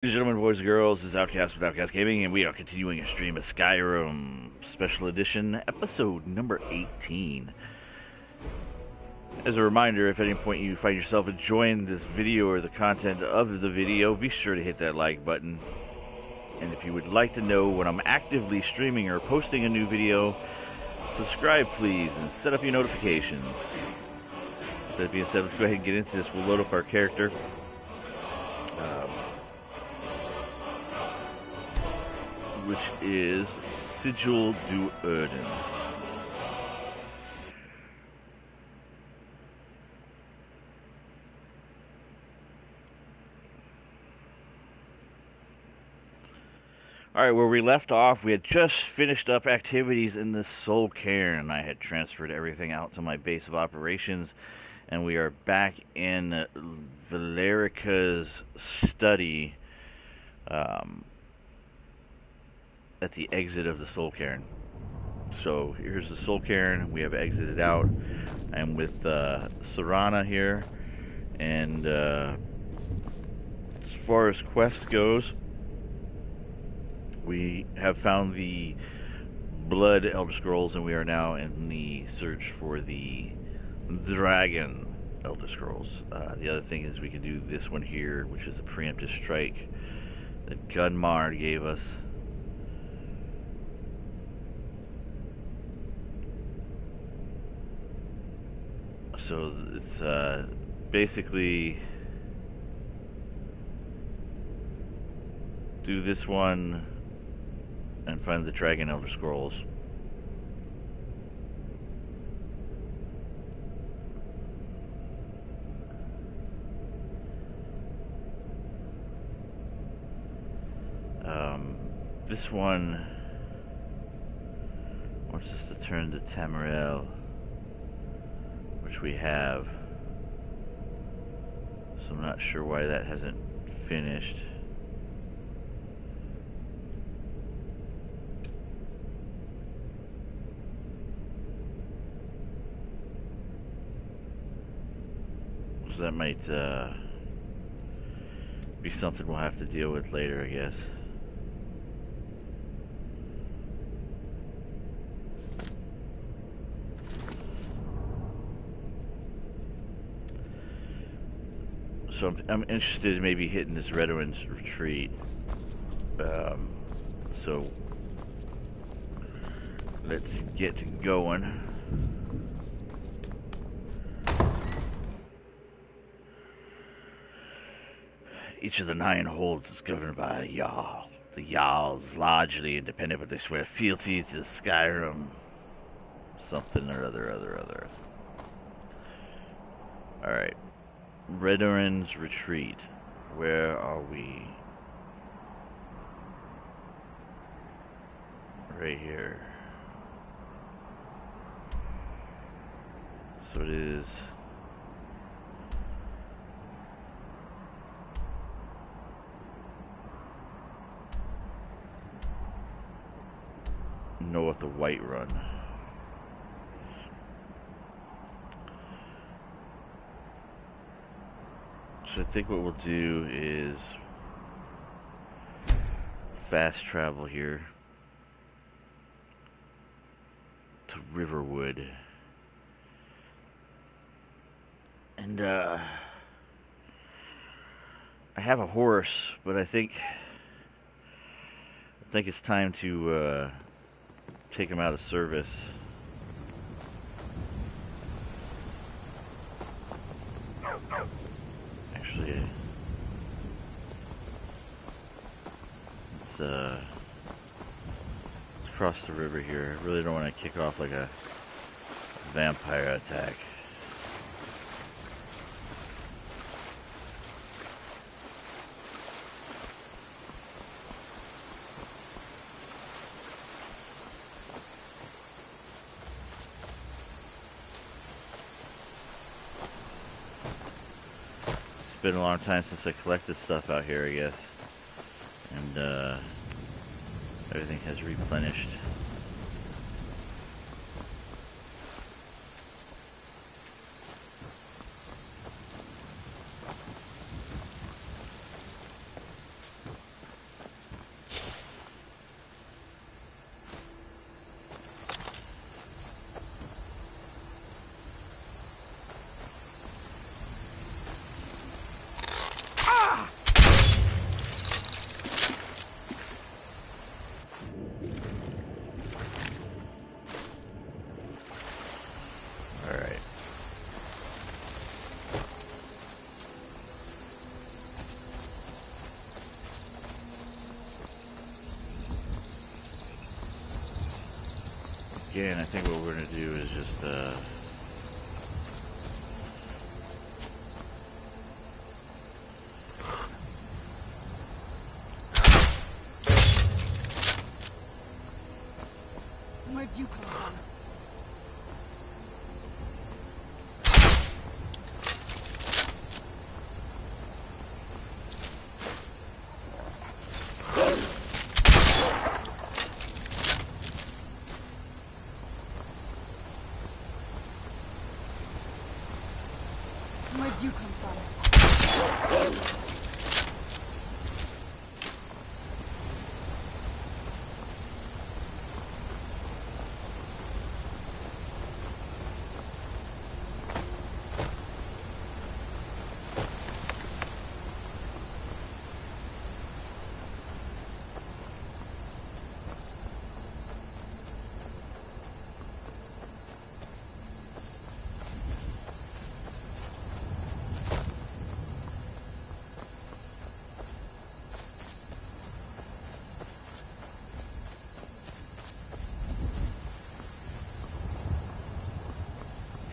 Ladies and gentlemen, boys and girls, this is Outcast with Outcast Gaming, and we are continuing a stream of Skyrim Special Edition, episode number 18. As a reminder, if at any point you find yourself enjoying this video or the content of the video, be sure to hit that like button. And if you would like to know when I'm actively streaming or posting a new video, subscribe please and set up your notifications. With that being said, let's go ahead and get into this. We'll load up our character. Which is Sigil du Erden. Alright, where we left off, we had just finished up activities in the Soul Cairn. I had transferred everything out to my base of operations, and we are back in Valerica's study, at the exit of the Soul Cairn. So here's the Soul Cairn. We have exited out. I'm with Serana here, and as far as quest goes, we have found the Blood Elder Scrolls, and we are now in the search for the Dragon Elder Scrolls. The other thing is we can do this one here, which is a preemptive strike that Gunmar gave us. So it's basically do this one and find the Dragon Elder Scrolls. This one wants us to turn to Tamarel, which we have, so I'm not sure why that hasn't finished. So that might be something we'll have to deal with later, I guess. So I'm interested in maybe hitting this Redwin's retreat. So let's get going. Each of the 9 holds is governed by a Jarl. The Jarl's largely independent, but they swear fealty to Skyrim. Something or other. Alright. Redwin's retreat. Where are we? Right here. So it is north of Whiterun. So I think what we'll do is fast travel here to Riverwood. And I have a horse, but I think it's time to take him out of service. Actually, let's cross the river here. I really don't want to kick off like a vampire attack. It's been a long time since I collected stuff out here, I guess. And everything has replenished. Again, I think what we're going to do is just, Where'd you come from? Where'd you come from?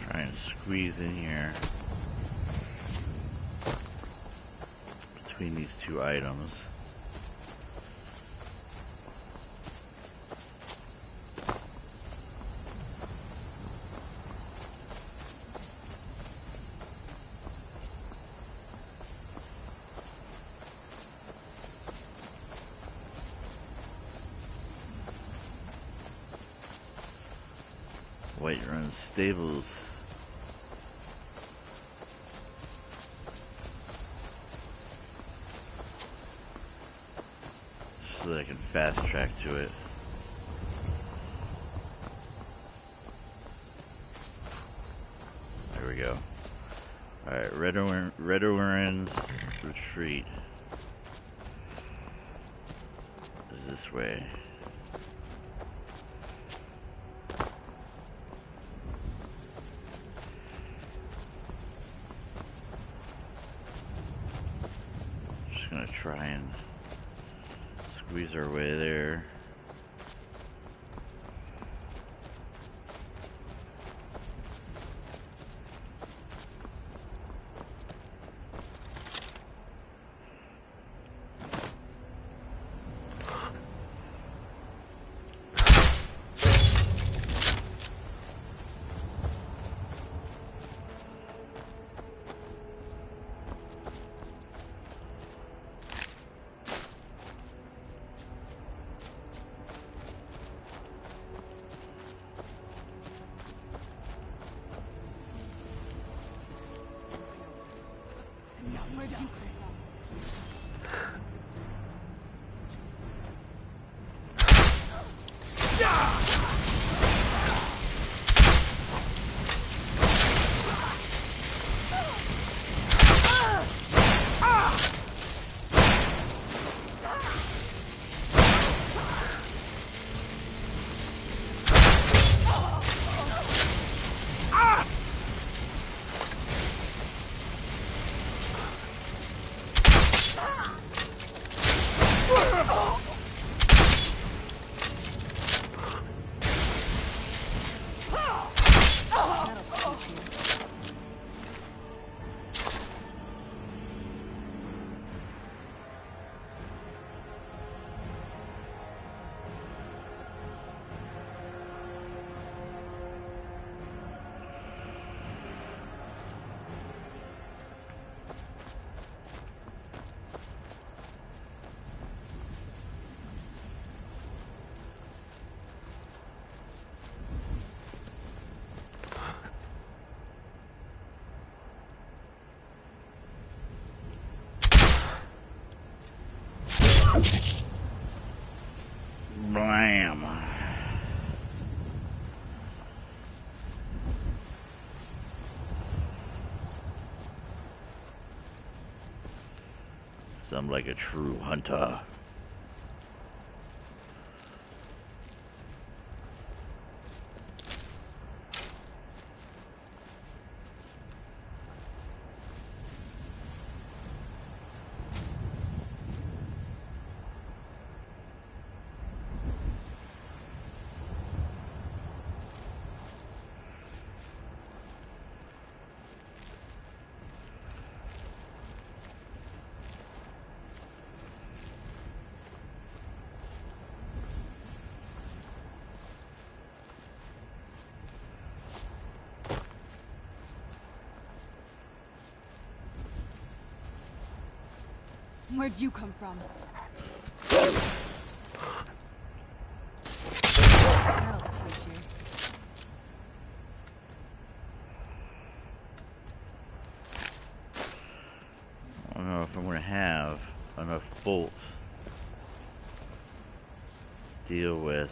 try and squeeze in here between these two items. White Run Stables. So that I can fast track to it. There we go. Alright, Red Orange Retreat is this way. Just gonna try and squeeze our way there. Where'd you come from? Blam. Sound like a true hunter. Where'd you come from? That'll teach you. I don't know if I'm gonna have enough bolts to deal with.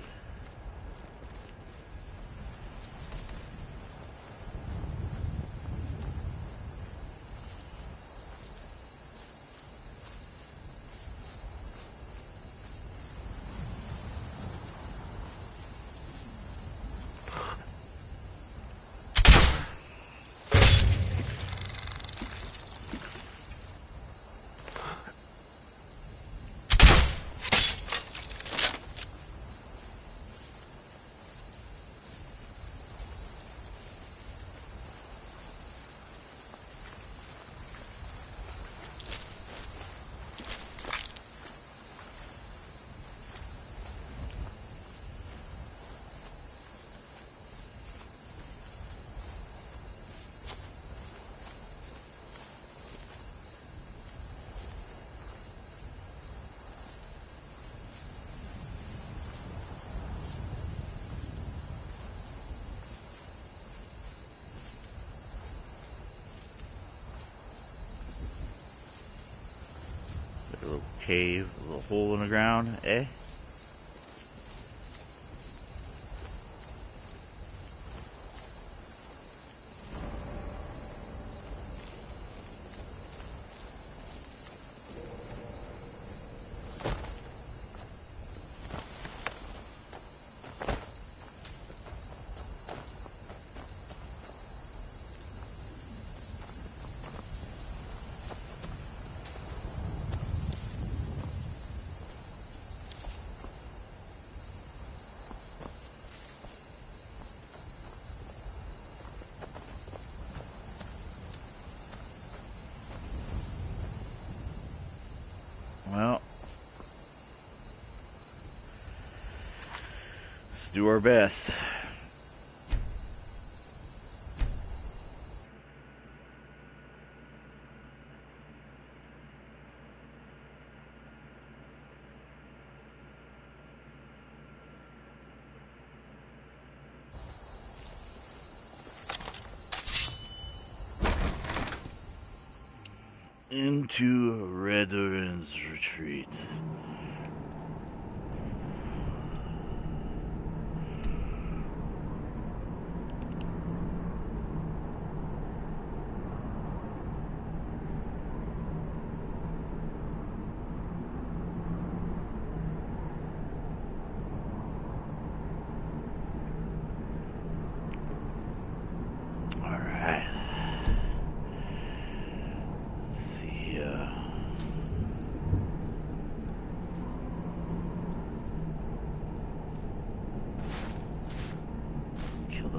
A little cave, a little hole in the ground, eh? Well, let's do our best. Into Redorn's retreat.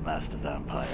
Master Vampire.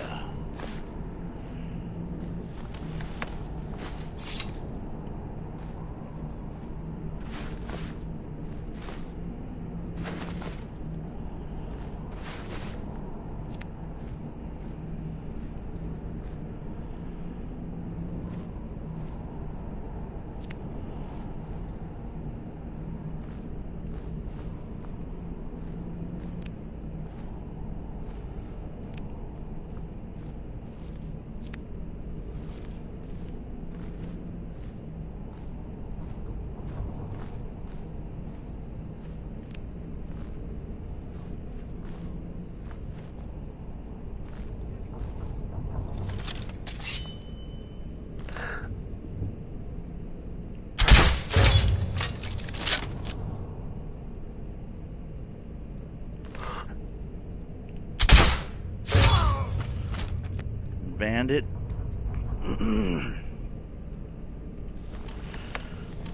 Bandit.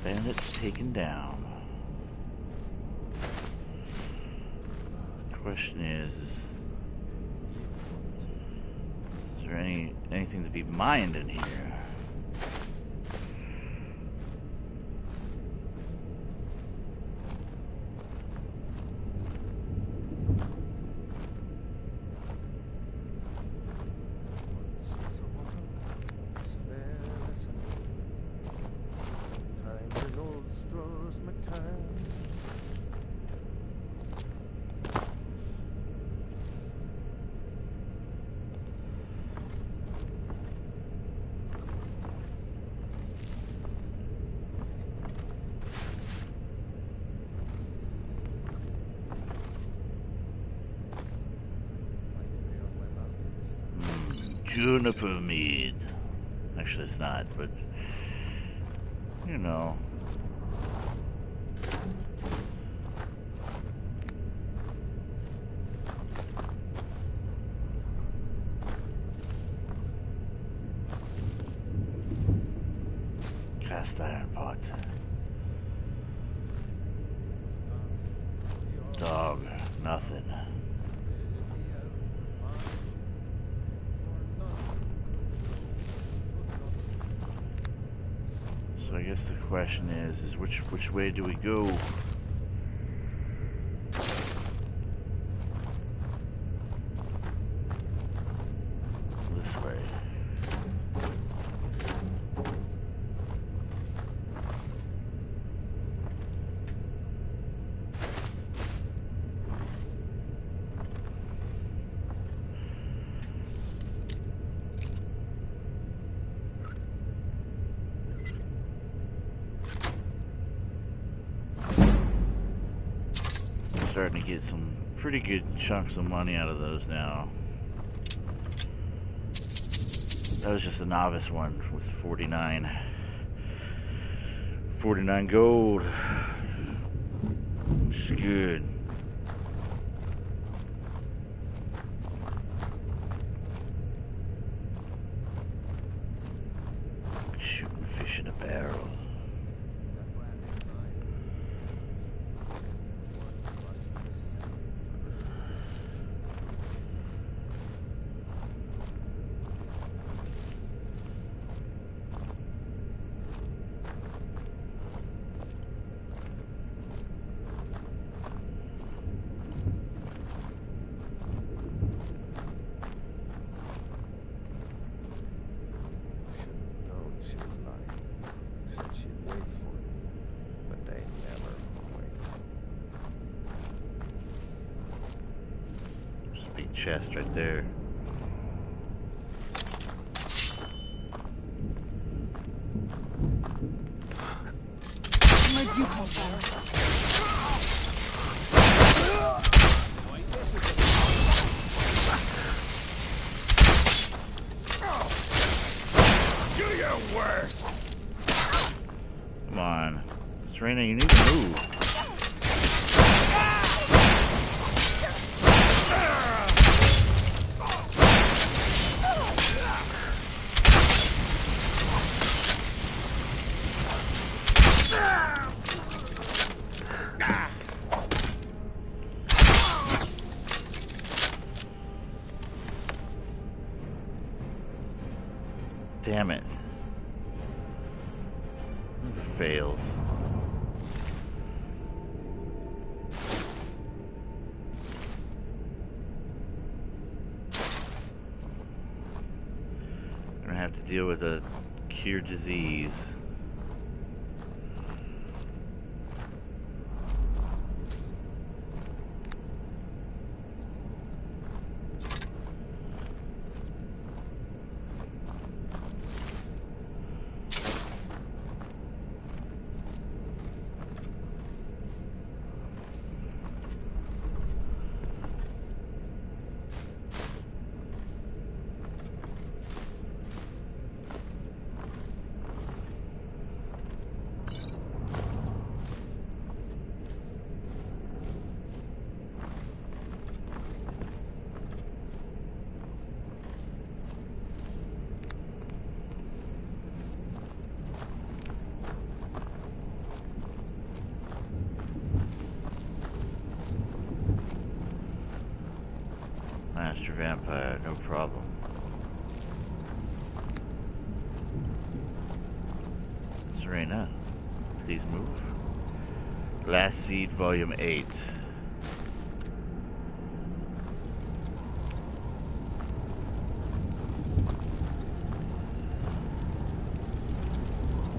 Bandit's taken down. Question is there anything to be mined in here? gonna permit. Actually, it's not, but you know. Cast iron pot. Dog, nothing. So I guess the question is which way do we go? This way. Starting to get some pretty good chunks of money out of those now. That was just a novice one with 49 gold. Which is good. Shooting fish in a barrel. Chest right there. Where'd you come from? Do your worst. Come on, Serena, you need to move. Damn it. It fails. I'm gonna have to deal with a cure disease. Master Vampire, no problem. Serena, please move. Last Seed, Volume 8.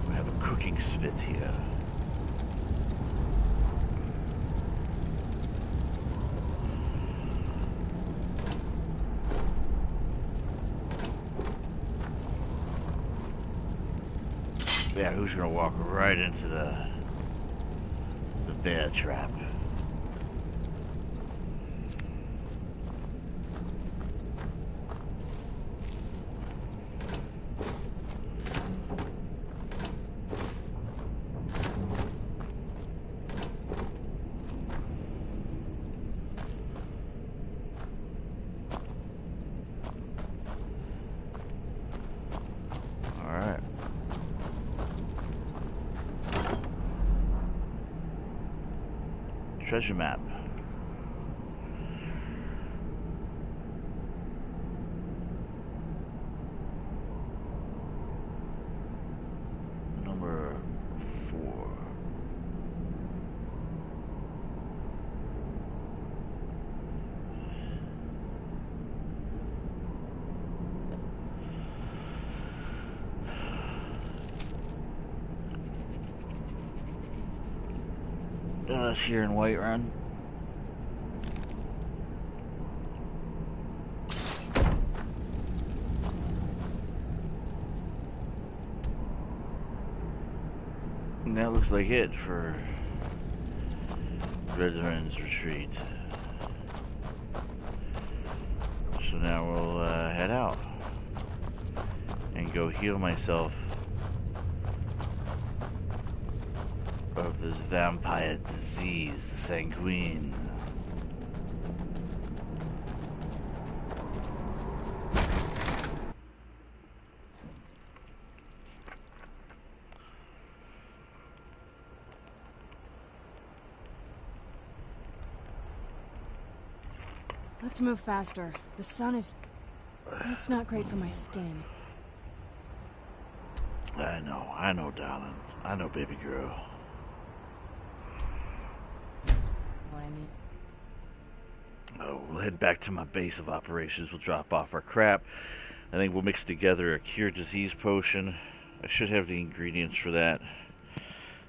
We have a cooking spit here. Yeah, who's gonna walk right into the bear trap? treasure map. Number 4. That's here in Whiterun. And that looks like it for Redrun's retreat. So now we'll head out and go heal myself of this vampire disease, the sanguine. Let's move faster. The sun is... It's not great for my skin. I know, darling. I know, baby girl. What I mean. Oh, we'll head back to my base of operations. We'll drop off our crap. I think we'll mix together a cure disease potion. I should have the ingredients for that.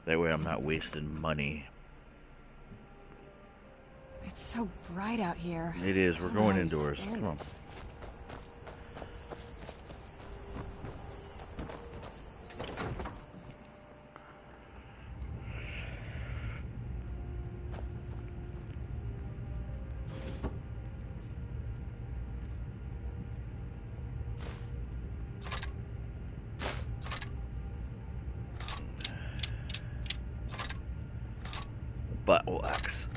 That way I'm not wasting money. It's so bright out here. It is. We're going indoors. Come on. Battle axe.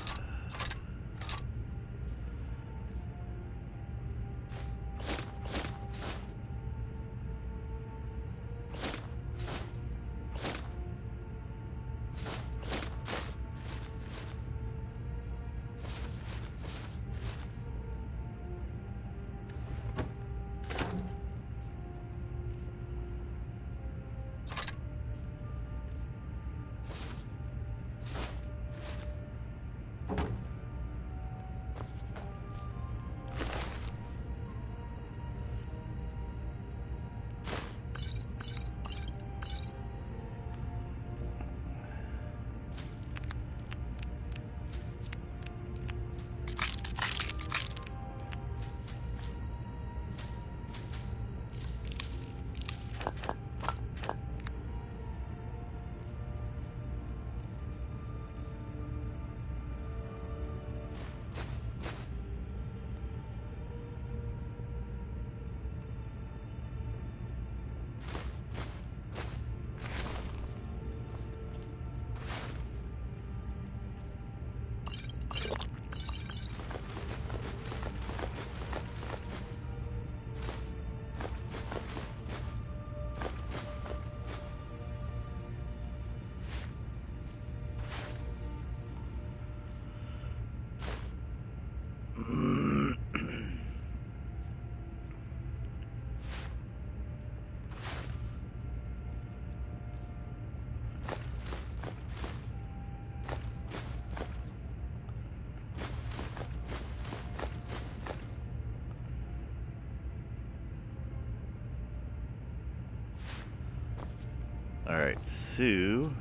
Alright, so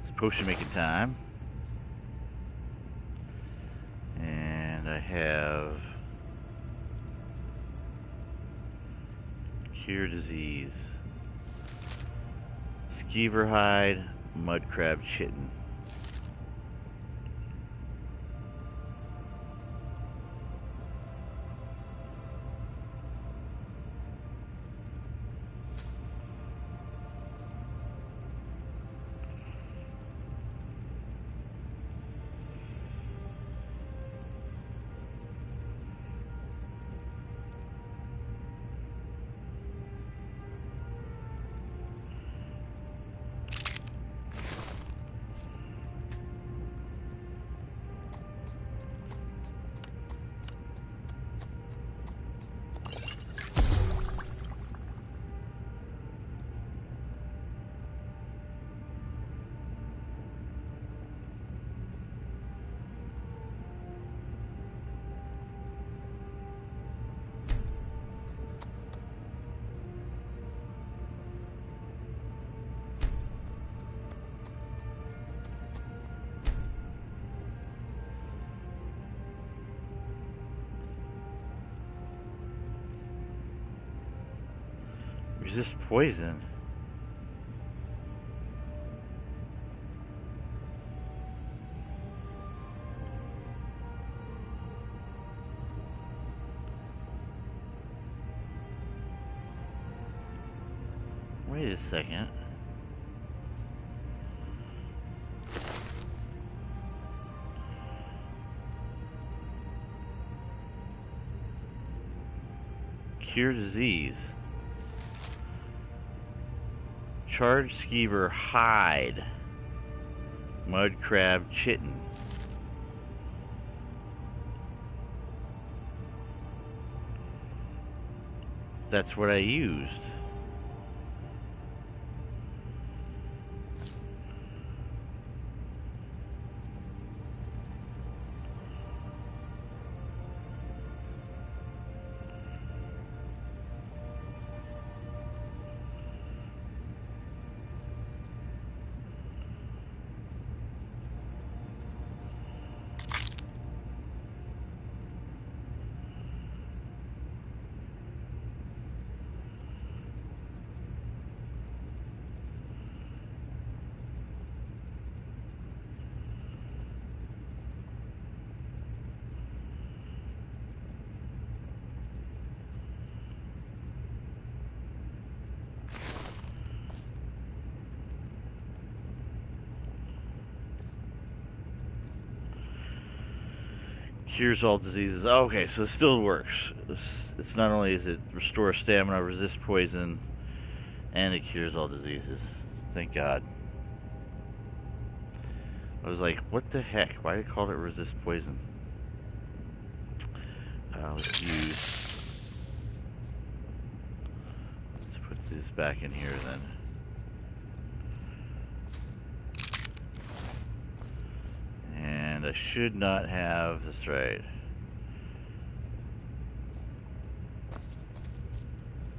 it's potion making time. And I have cure disease, skeever hide, mud crab chitin. Resist poison. Wait a second. Cure disease. Charged skeever hide. Mud crab chitin. That's what I used. Cures all diseases. Oh, okay, so it still works. It's not only is it restore stamina, resist poison, and it cures all diseases. Thank God. I was like, what the heck? Why did they call it resist poison? Let's put this back in here then. And I should not have, that's right.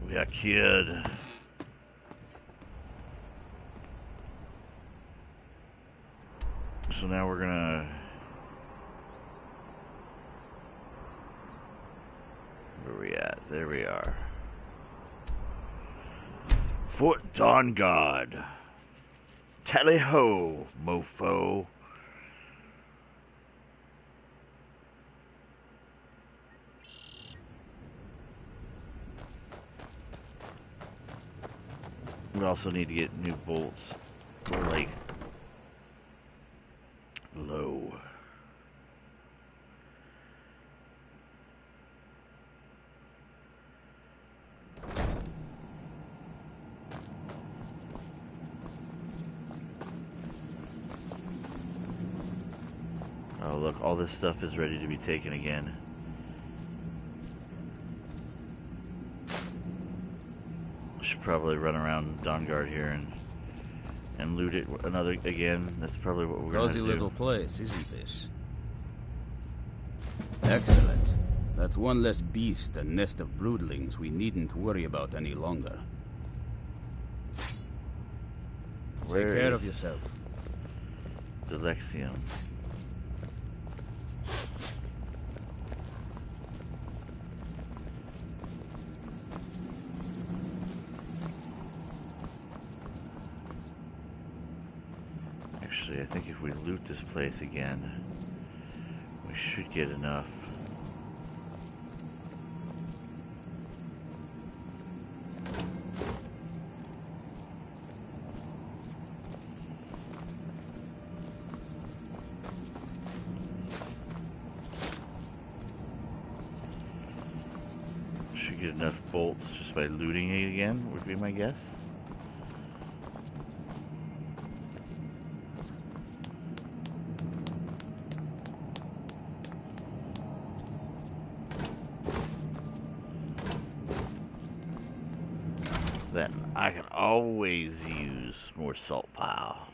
We got cured. So now we're gonna... Where are we at? There we are. Fort Dawnguard. Tally ho, mofo. We also need to get new bolts. We're like low. Oh look, all this stuff is ready to be taken again. Should probably run around Dawnguard here and loot it another again. That's probably what we're gonna do. Cozy little place, isn't this? Excellent. That's one less beast and nest of broodlings we needn't worry about any longer. Take care of yourself. Delexium. Actually, I think if we loot this place again, we should get enough. Should get enough bolts just by looting it again, would be my guess. Then I can always use more salt pile.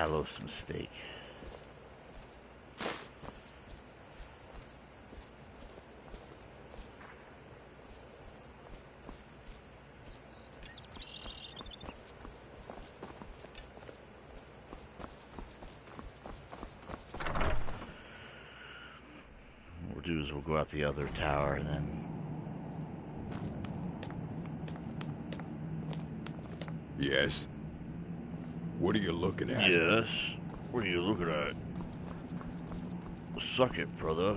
Talos mistake. What we'll do is we'll go out the other tower then. Yes? What are you looking at? Yes? What are you looking at? Suck it, brother.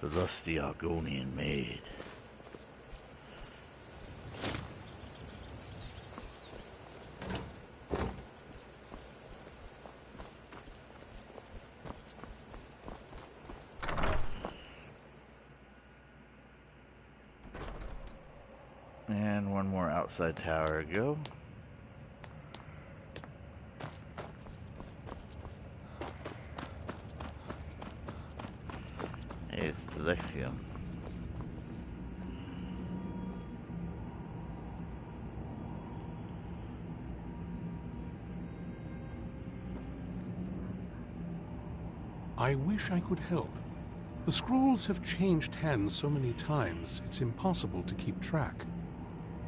The lusty Argonian maid. And one more outside tower to go. It's Delexium. I wish I could help. The scrolls have changed hands so many times, it's impossible to keep track.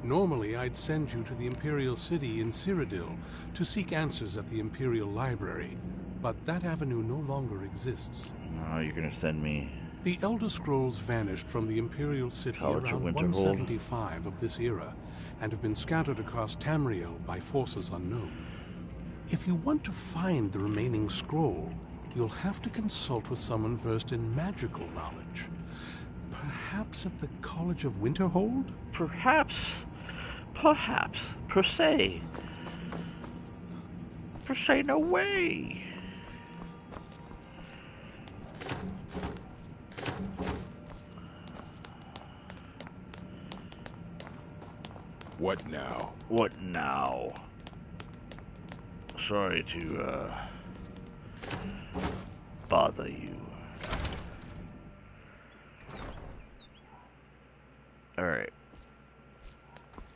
Normally, I'd send you to the Imperial City in Cyrodiil to seek answers at the Imperial Library, but that avenue no longer exists. Oh, you're gonna send me... The Elder Scrolls vanished from the Imperial City College of around Winterhold. 175 of this era, and have been scattered across Tamriel by forces unknown. If you want to find the remaining scroll, you'll have to consult with someone versed in magical knowledge. Perhaps at the College of Winterhold? Perhaps, per se. Per se, no way. What now? What now? Sorry to, bother you. Alright.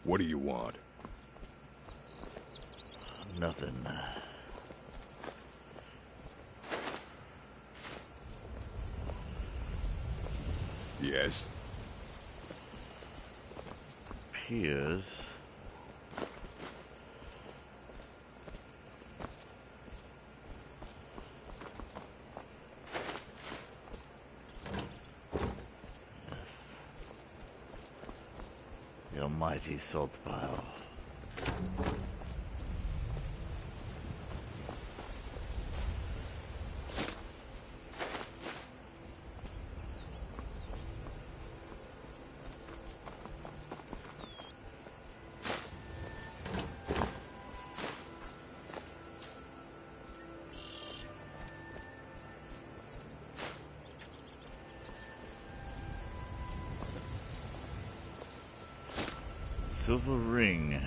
What do you want? Nothing. Yes? Appears... The almighty salt pile. Silver ring.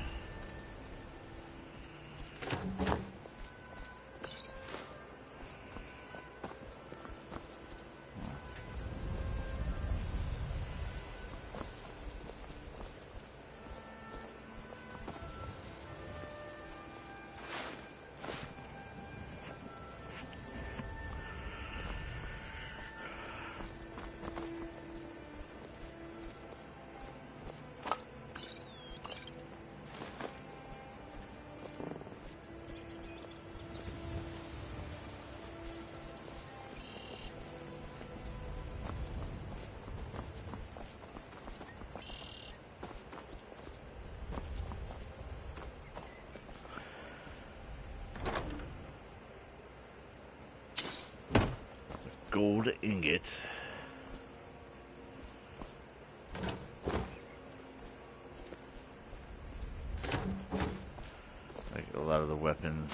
gold ingot. Like a lot of the weapons,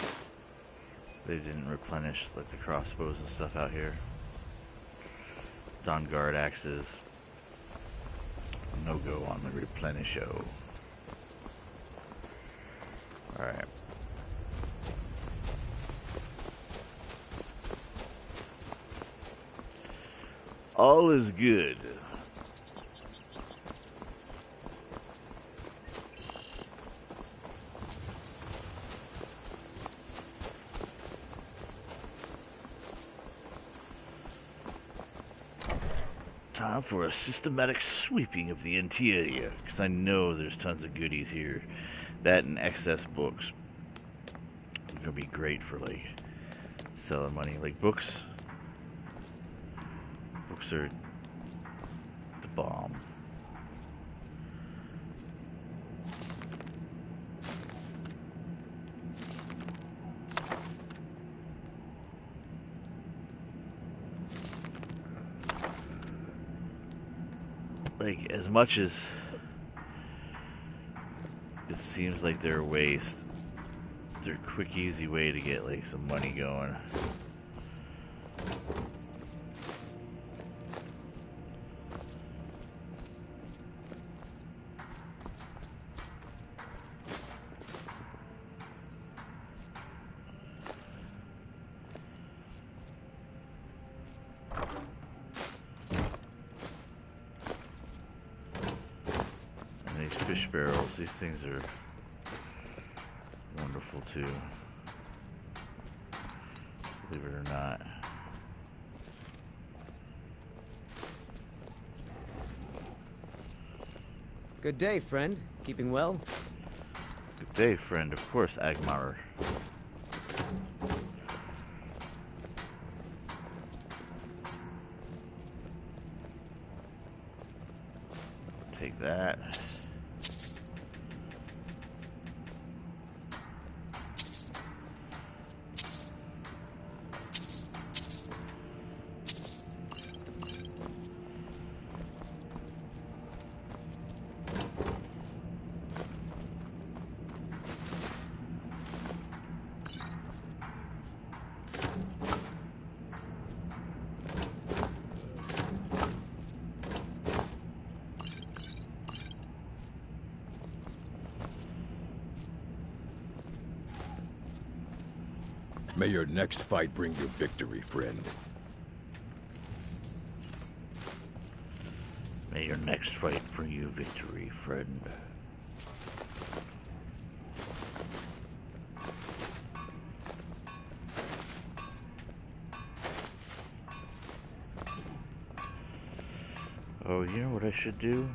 they didn't replenish, like the crossbows and stuff out here. Dawn Guard axes, no go on the replenish show. Alright. All is good. Time for a systematic sweeping of the interior, because I know there's tons of goodies here. That and excess books. It's gonna be great for like selling money. Like books. Books are the bomb. Like, as much as it seems like they're a waste, they're a quick, easy way to get like some money going. Fish barrels, these things are wonderful too, believe it or not. Good day, friend. Keeping well? Good day, friend. Of course, Agmar. Take that. May your next fight bring you victory, friend. May your next fight bring you victory, friend. Oh, you know what I should do?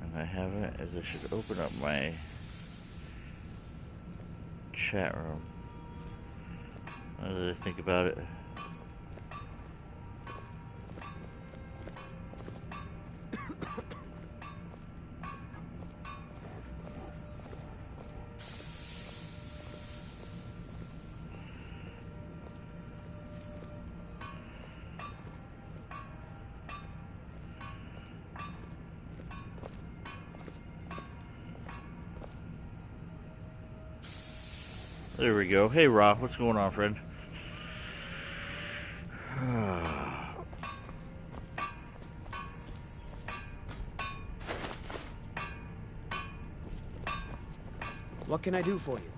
And I haven't, is I should open up my chat room. What did I think about it? There we go. Hey, Ra, what's going on, friend? What can I do for you?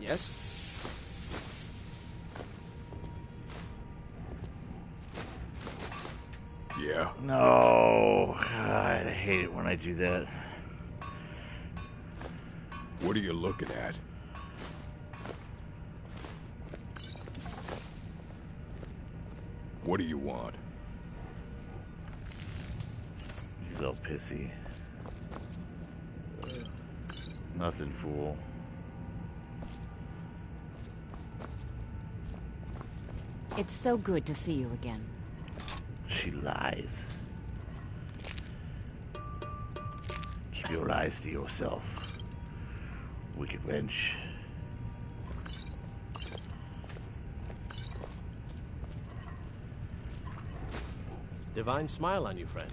Yes? Yeah? No. God, I hate it when I do that. What are you looking at? What do you want? He's all pissy. Nothing, fool. It's so good to see you again. She lies. Keep your lies to yourself, wicked wench. divine smile on you, friend.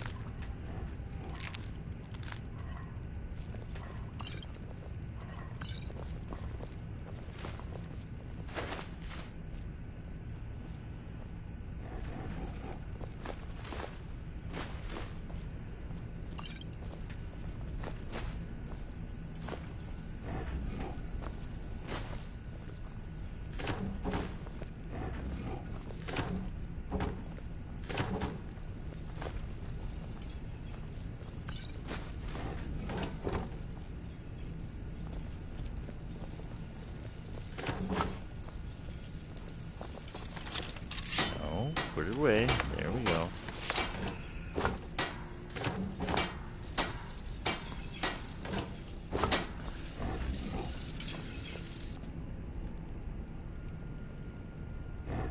Put it away. There we go.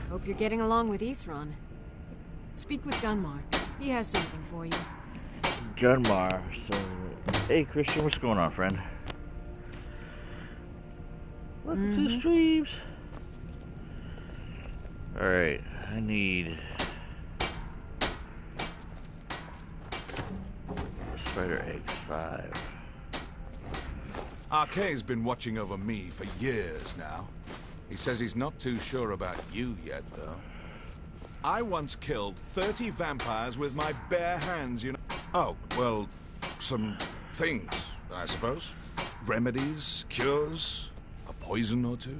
Hope you're getting along with Isran. Speak with Gunmar. He has something for you. Gunmar. So, hey Christian, what's going on, friend? Welcome to the streams. All right, I need spider eggs 5. Arkay's been watching over me for years now. He says he's not too sure about you yet, though. I once killed 30 vampires with my bare hands, you know. Oh, well, some things, I suppose. Remedies, cures, a poison or two.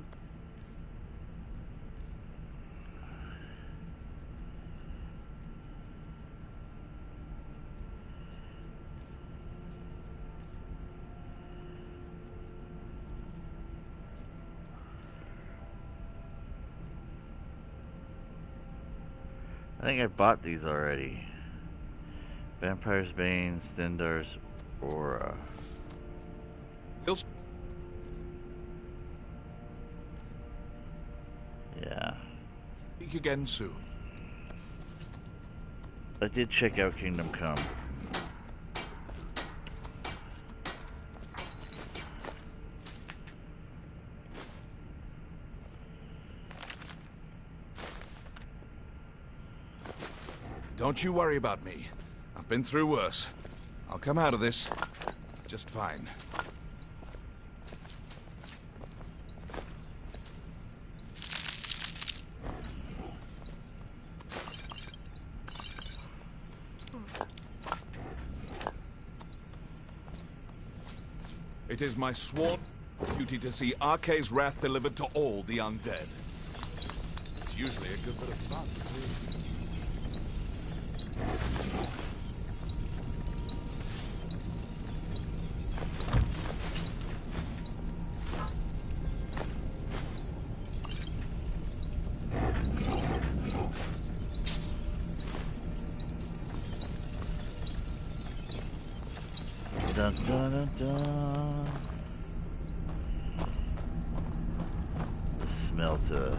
I think I bought these already. Vampire's Bane, Stendar's Aura. Yeah. Speak again soon. I did check out Kingdom Come. Don't you worry about me. I've been through worse. I'll come out of this just fine. It is my sworn duty to see Arkay's wrath delivered to all the undead. It's usually a good bit of fun, too. Dun, dun, dun, dun. Smelter.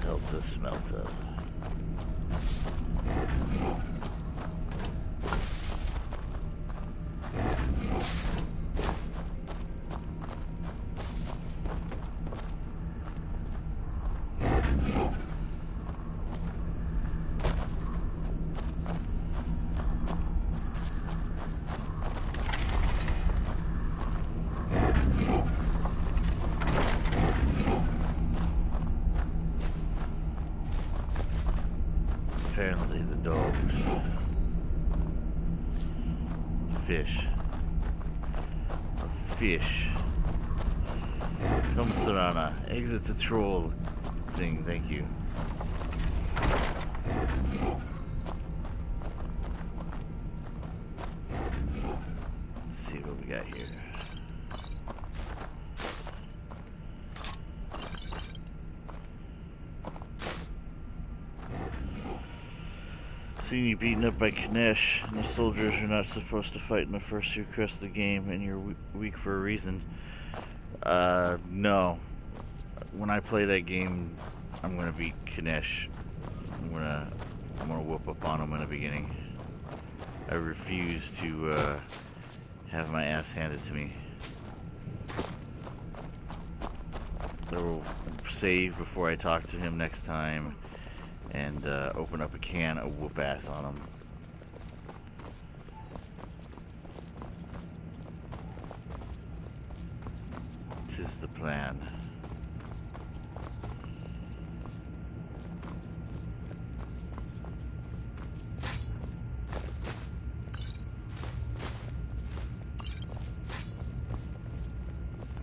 Helter smelter. Apparently the dogs. Fish. A fish. Come, Serana. Exit the troll thing, thank you. Let's see what we got here. Seeing you beaten up by Kinesh, and the soldiers are not supposed to fight in the first few quests of the game, and you're weak for a reason. No. When I play that game, I'm gonna beat Kinesh. I'm gonna whoop up on him in the beginning. I refuse to have my ass handed to me. I will save before I talk to him next time. and open up a can of whoop ass on them. Tis the plan.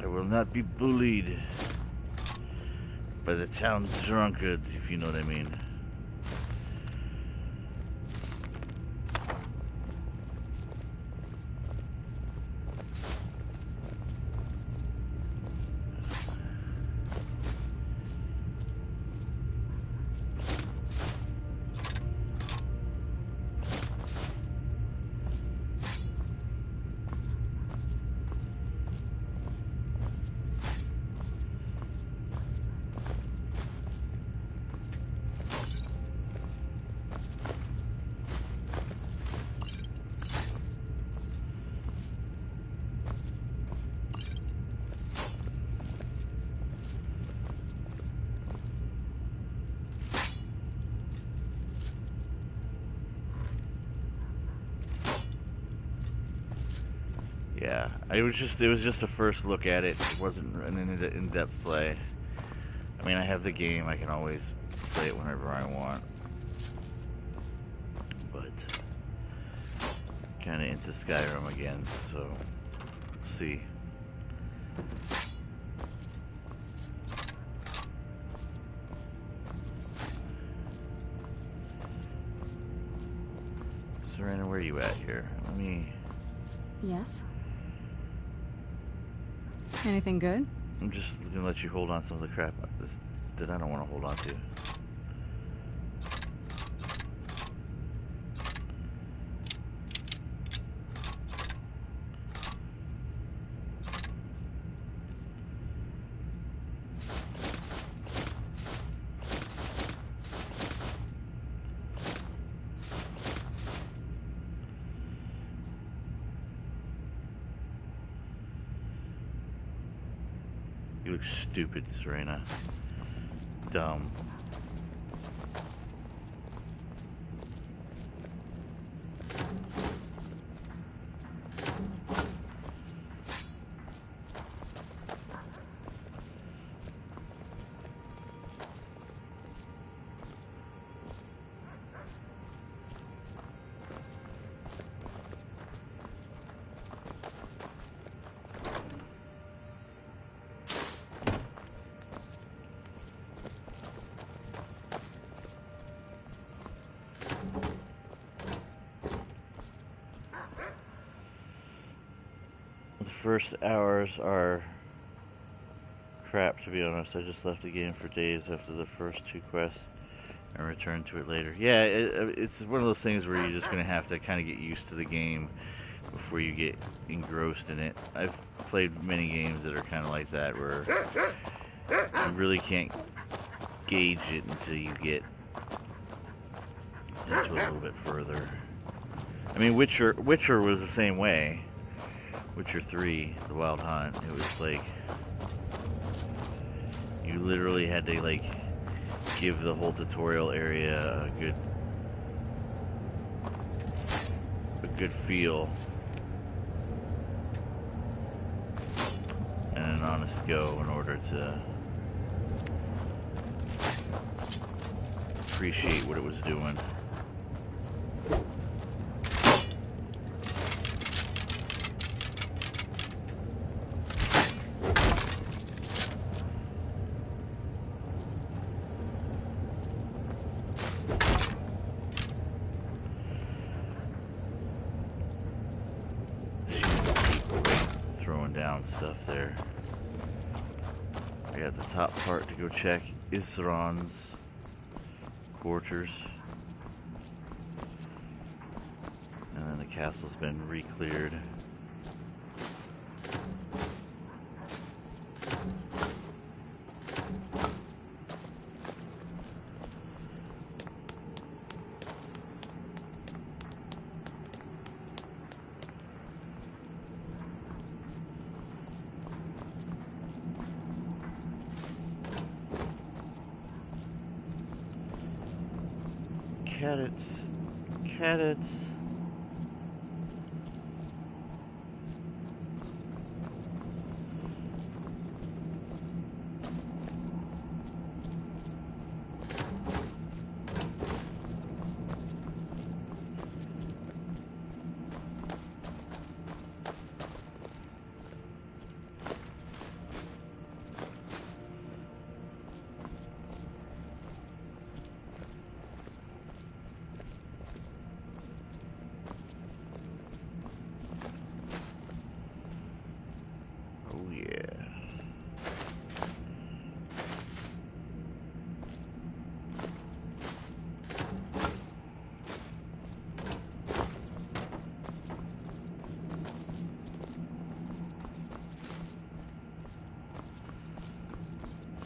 I will not be bullied by the town's drunkards, if you know what I mean. Yeah, it was just a first look at it. It wasn't an in-depth play. I mean, I have the game. I can always play it whenever I want. But kind of into Skyrim again, so we'll see. Serena, where are you at here? Let me... Yes? Anything good? I'm just gonna let you hold on some of the crap that I don't want to hold on to. You look stupid, Serena. Dumb. First hours are crap, to be honest. I just left the game for days after the first two quests and returned to it later. Yeah, it's one of those things where you're just going to have to kind of get used to the game before you get engrossed in it. I've played many games that are kind of like that, where you really can't gauge it until you get into a little bit further. I mean, Witcher was the same way. Witcher 3, The Wild Hunt, it was like, you literally had to, like, give the whole tutorial area a good feel and an honest go in order to appreciate what it was doing. Stuff there. I got the top part to go check Isran's quarters, and then the castle's been re-cleared. Cadets. Cadets. Oh yeah.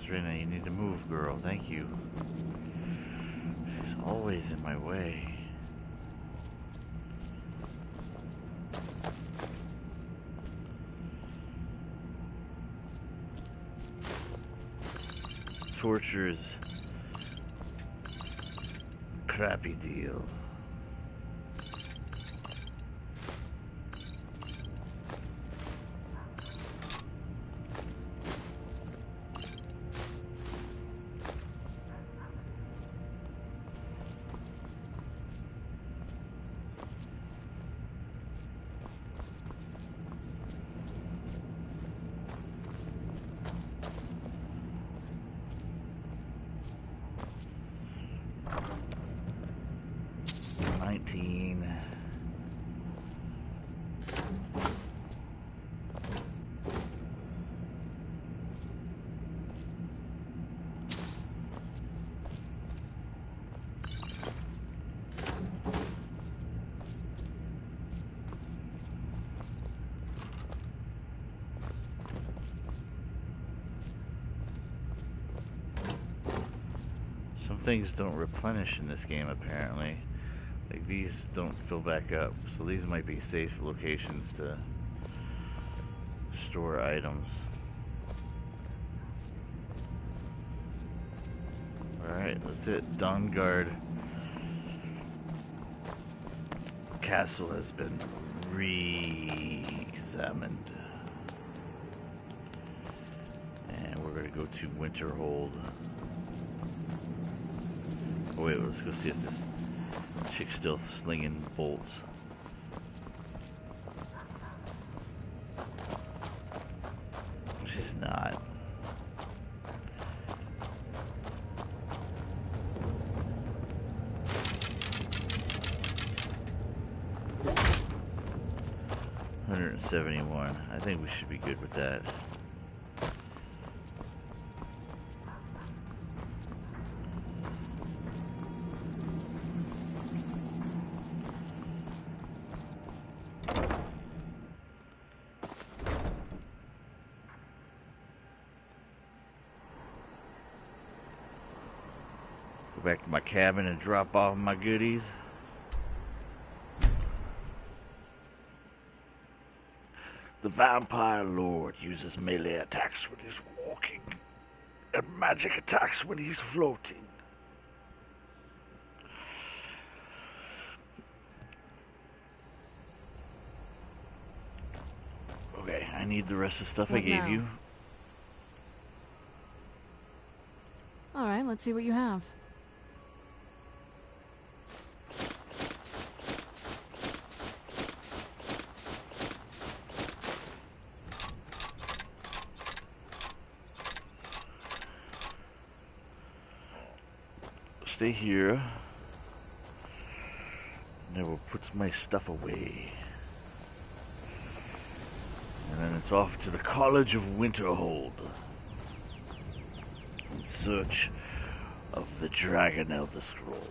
Serena, you need to move, girl. Thank you. She's always in my way. Torture is a crappy deal. Some things don't replenish in this game, apparently. Like, these don't fill back up, so these might be safe locations to store items. Alright, that's it. Dawnguard Castle has been re-examined. And we're going to go to Winterhold. Oh wait, let's go see if this chick's still slinging bolts. She's not. $171. I think we should be good with that. Go back to my cabin and drop off my goodies. The Vampire Lord uses melee attacks when he's walking and magic attacks when he's floating. Okay, I need the rest of the stuff I gave you. Alright, let's see what you have. Stay here. And I will put my stuff away. And then it's off to the College of Winterhold. In search of the Dragon Elder Scrolls.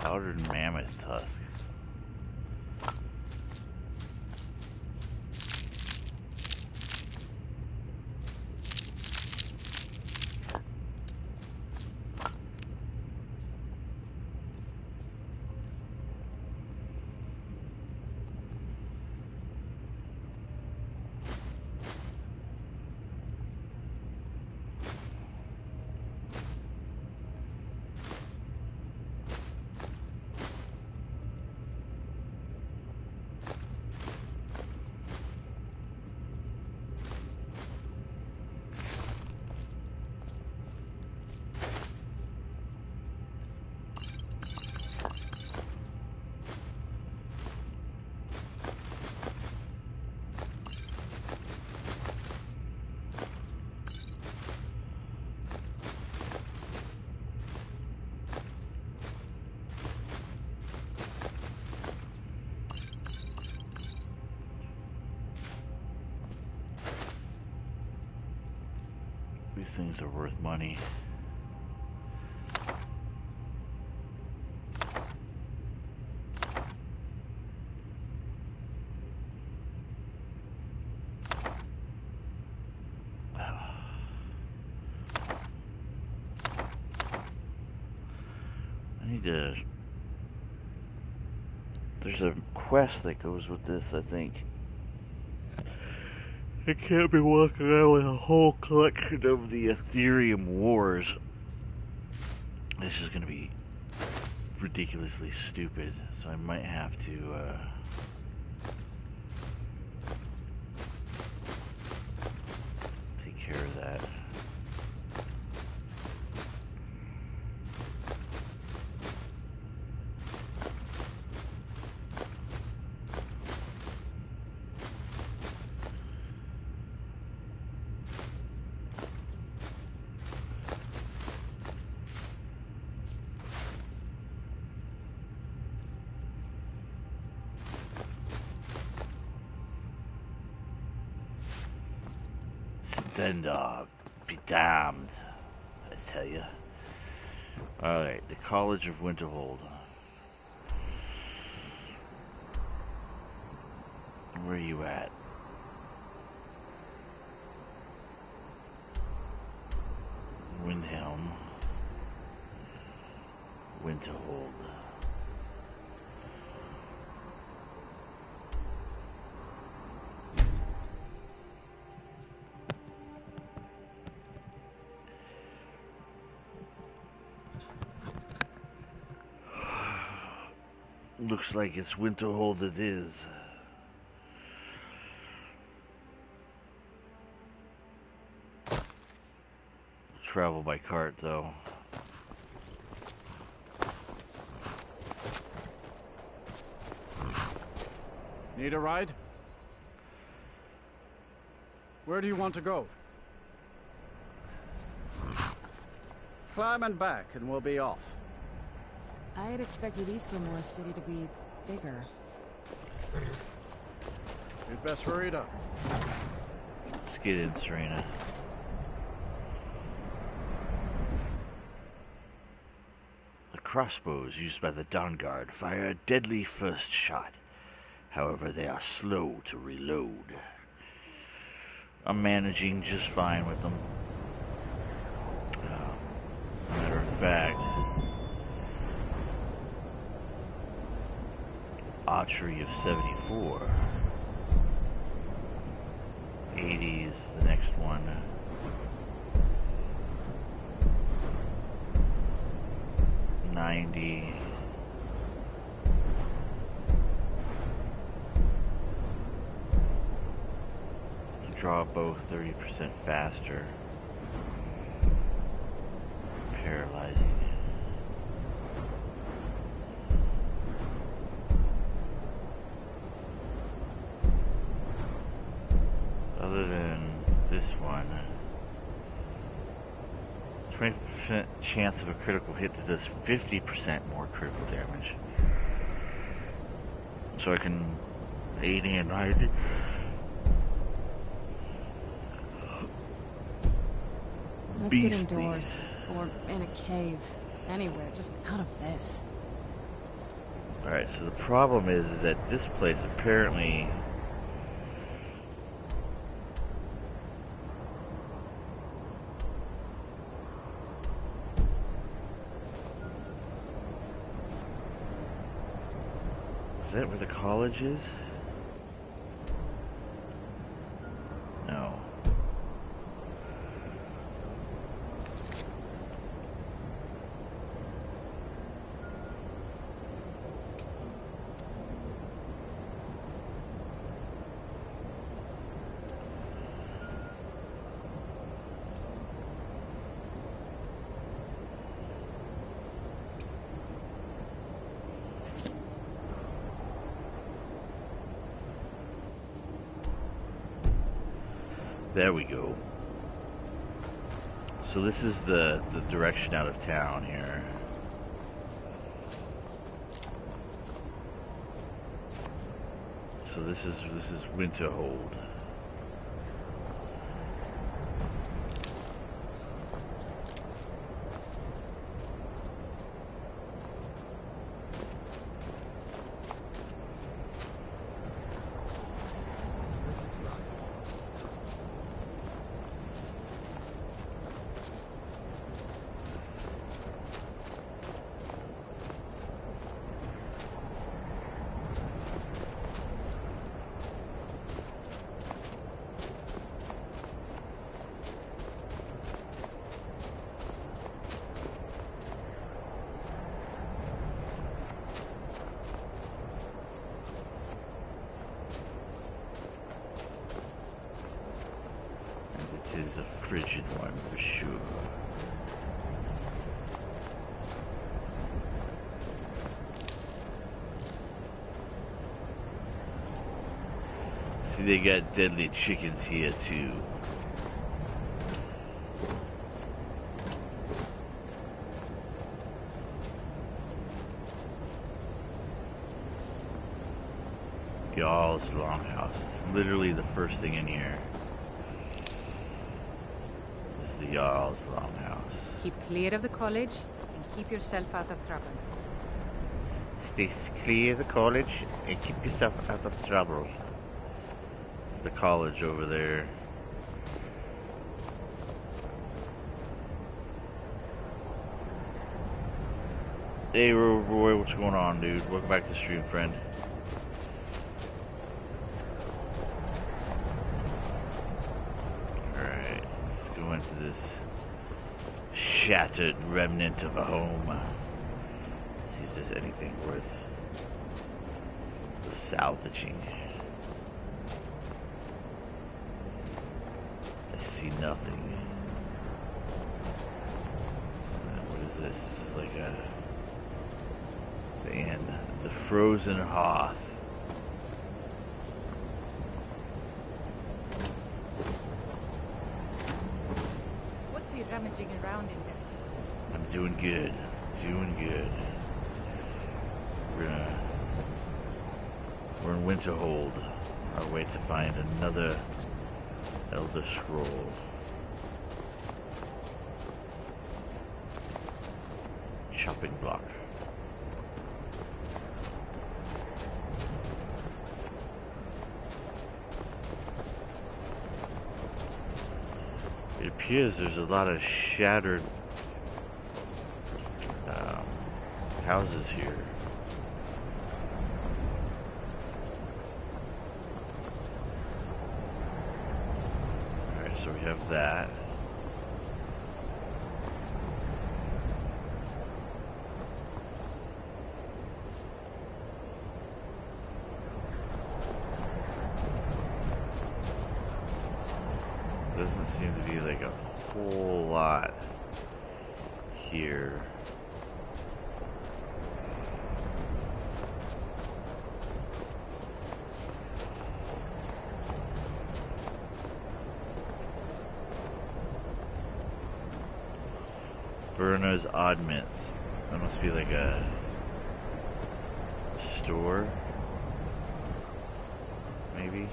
Powdered mammoth tusk. These things are worth money. I need to... There's a quest that goes with this, I think. I can't be walking around with a whole collection of the Ethereum Wars. This is going to be ridiculously stupid, so I might have to, take care of that. Then, be damned, I tell you. Alright, the College of Winterhold. Where are you at? Windhelm. Winterhold. Looks like it's Winterhold it is. Travel by cart though. Need a ride? Where do you want to go? Climb and back and we'll be off. I had expected Eastgrimore City to be bigger. You'd best hurry it up. Let's get in, Serena. The crossbows used by the Dawn Guard fire a deadly first shot. However, they are slow to reload. I'm managing just fine with them. Matter of fact, archery of 74. 80s, the next one. $90. Draw bow 30% faster. Paralyzing. Other than this one, 20% chance of a critical hit that does 50% more critical damage. So I can 80 and 90. Let's get indoors, or in a cave, anywhere, just out of this. Alright, so the problem is that this place apparently... Is that where the college is? No. There we go. So this is the direction out of town here. So this is Winterhold. It is a frigid one for sure. See, they got deadly chickens here too. Y'all's Longhouse. It's literally the first thing in here. The Jarl's Longhouse. Keep clear of the college and keep yourself out of trouble. Stay clear of the college and keep yourself out of trouble. It's the college over there. Hey, Roy, what's going on, dude? Welcome back to the stream, friend. Into this shattered remnant of a home. See if there's anything worth salvaging. I see nothing. What is this? This is like a... Man, the frozen hearth. Rummaging around in there. I'm doing good. Doing good. We're in Winterhold. Our way to find another Elder Scroll. Chopping block. It appears there's a lot of shattered houses here. Alright, so we have that. Doesn't seem to be like a whole lot here. Berna's Odd Mints. That must be like a store, maybe.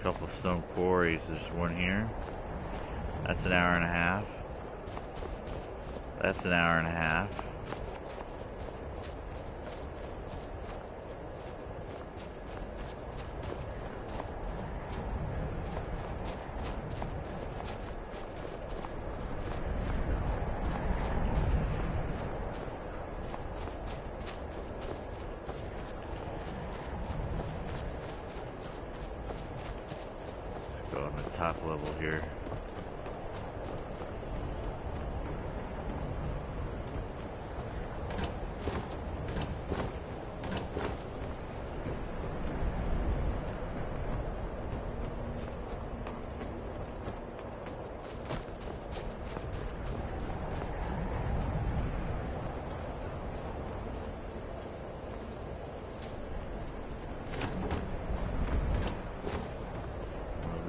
Couple stone quarries. There's one here. That's an hour and a half. That's an hour and a half. Let's go on the top level here.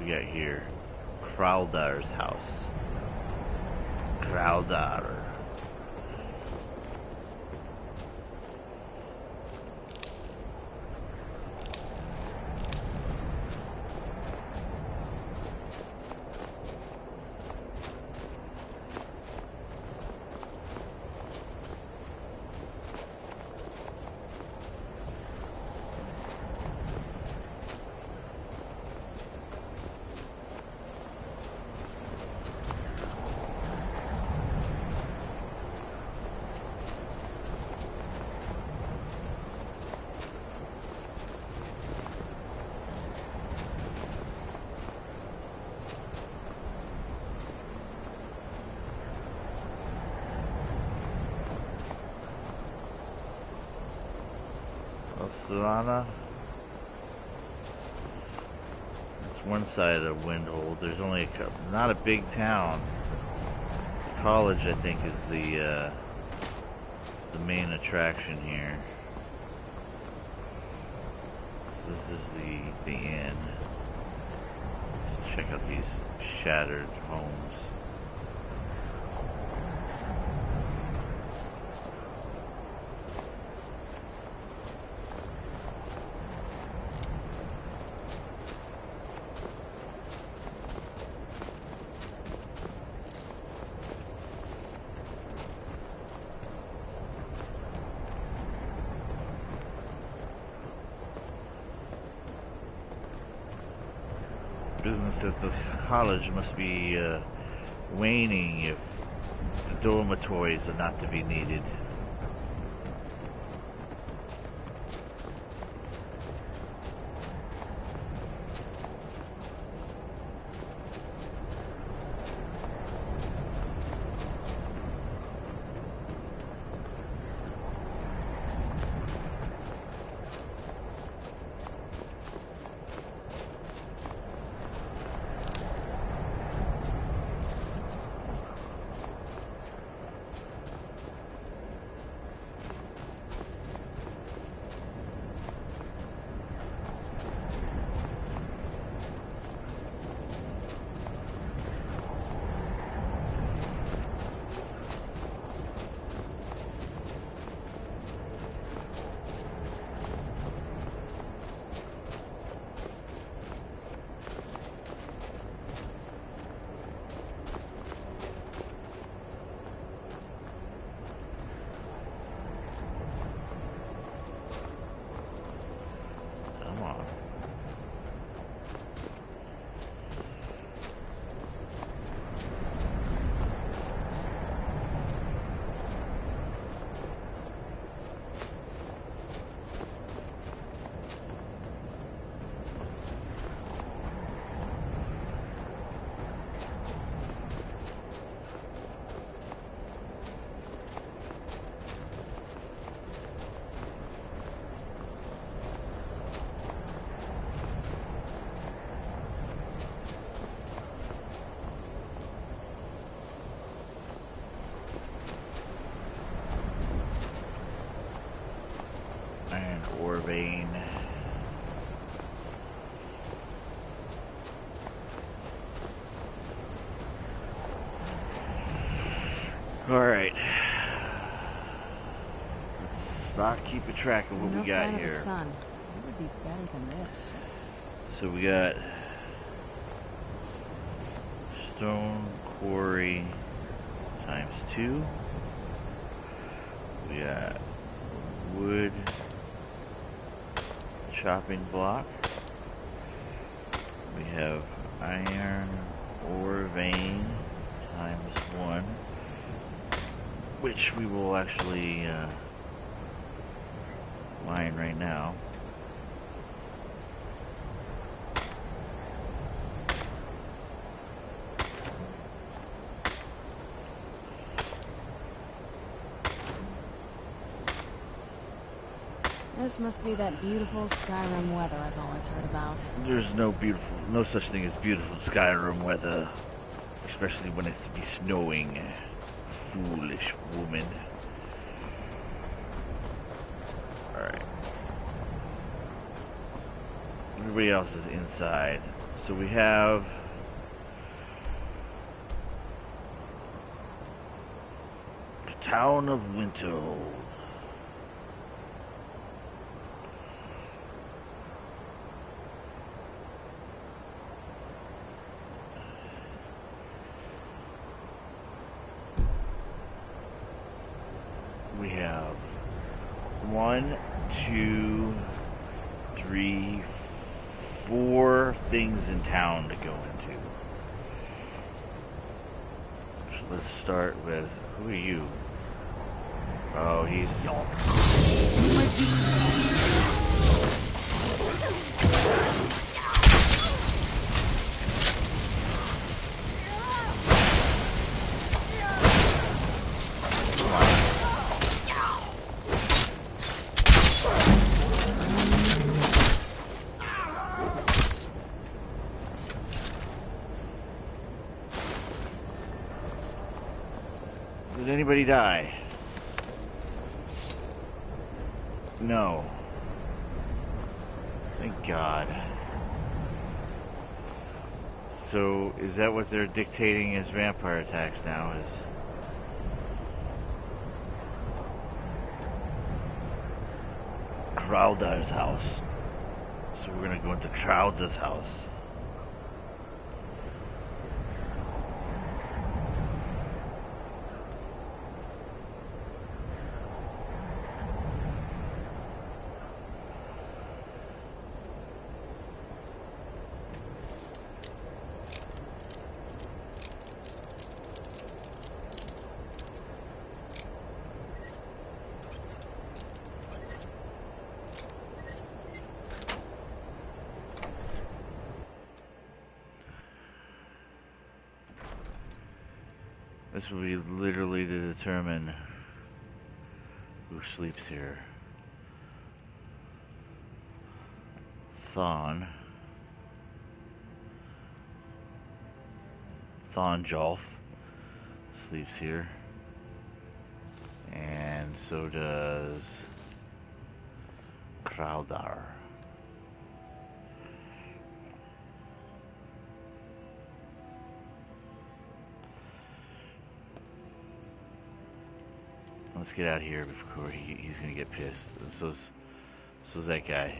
We got here Crowdar's house. Crowdar. Solana. That's one side of Windhold. There's only a couple, not a big town. College, I think, is the main attraction here. This is the inn. Let's check out these shattered homes. Business at the college must be waning if the dormitories are not to be needed. Vein. All right. Let's not keep a track of what we got here. The sun. It would be better than this. So we got stone quarry ×2. We got wood chopping block. We have iron ore vein times 1, which we will actually mine right now. This must be that beautiful Skyrim weather I've always heard about. There's no such thing as beautiful Skyrim weather, especially when it's be snowing. Foolish woman. Alright. Everybody else is inside. So we have the town of Winterhold. We have 1, 2, 3, 4 things in town to go into. So let's start with, who are you? Oh, he's... Did anybody die? No. Thank God. So, is that what they're dictating as vampire attacks now? Is Crowder's house. So we're gonna go into Crowder's house. This will be literally to determine who sleeps here. Thonjolf sleeps here. And so does Crowdar. Let's get out of here before he's gonna get pissed. So's that guy.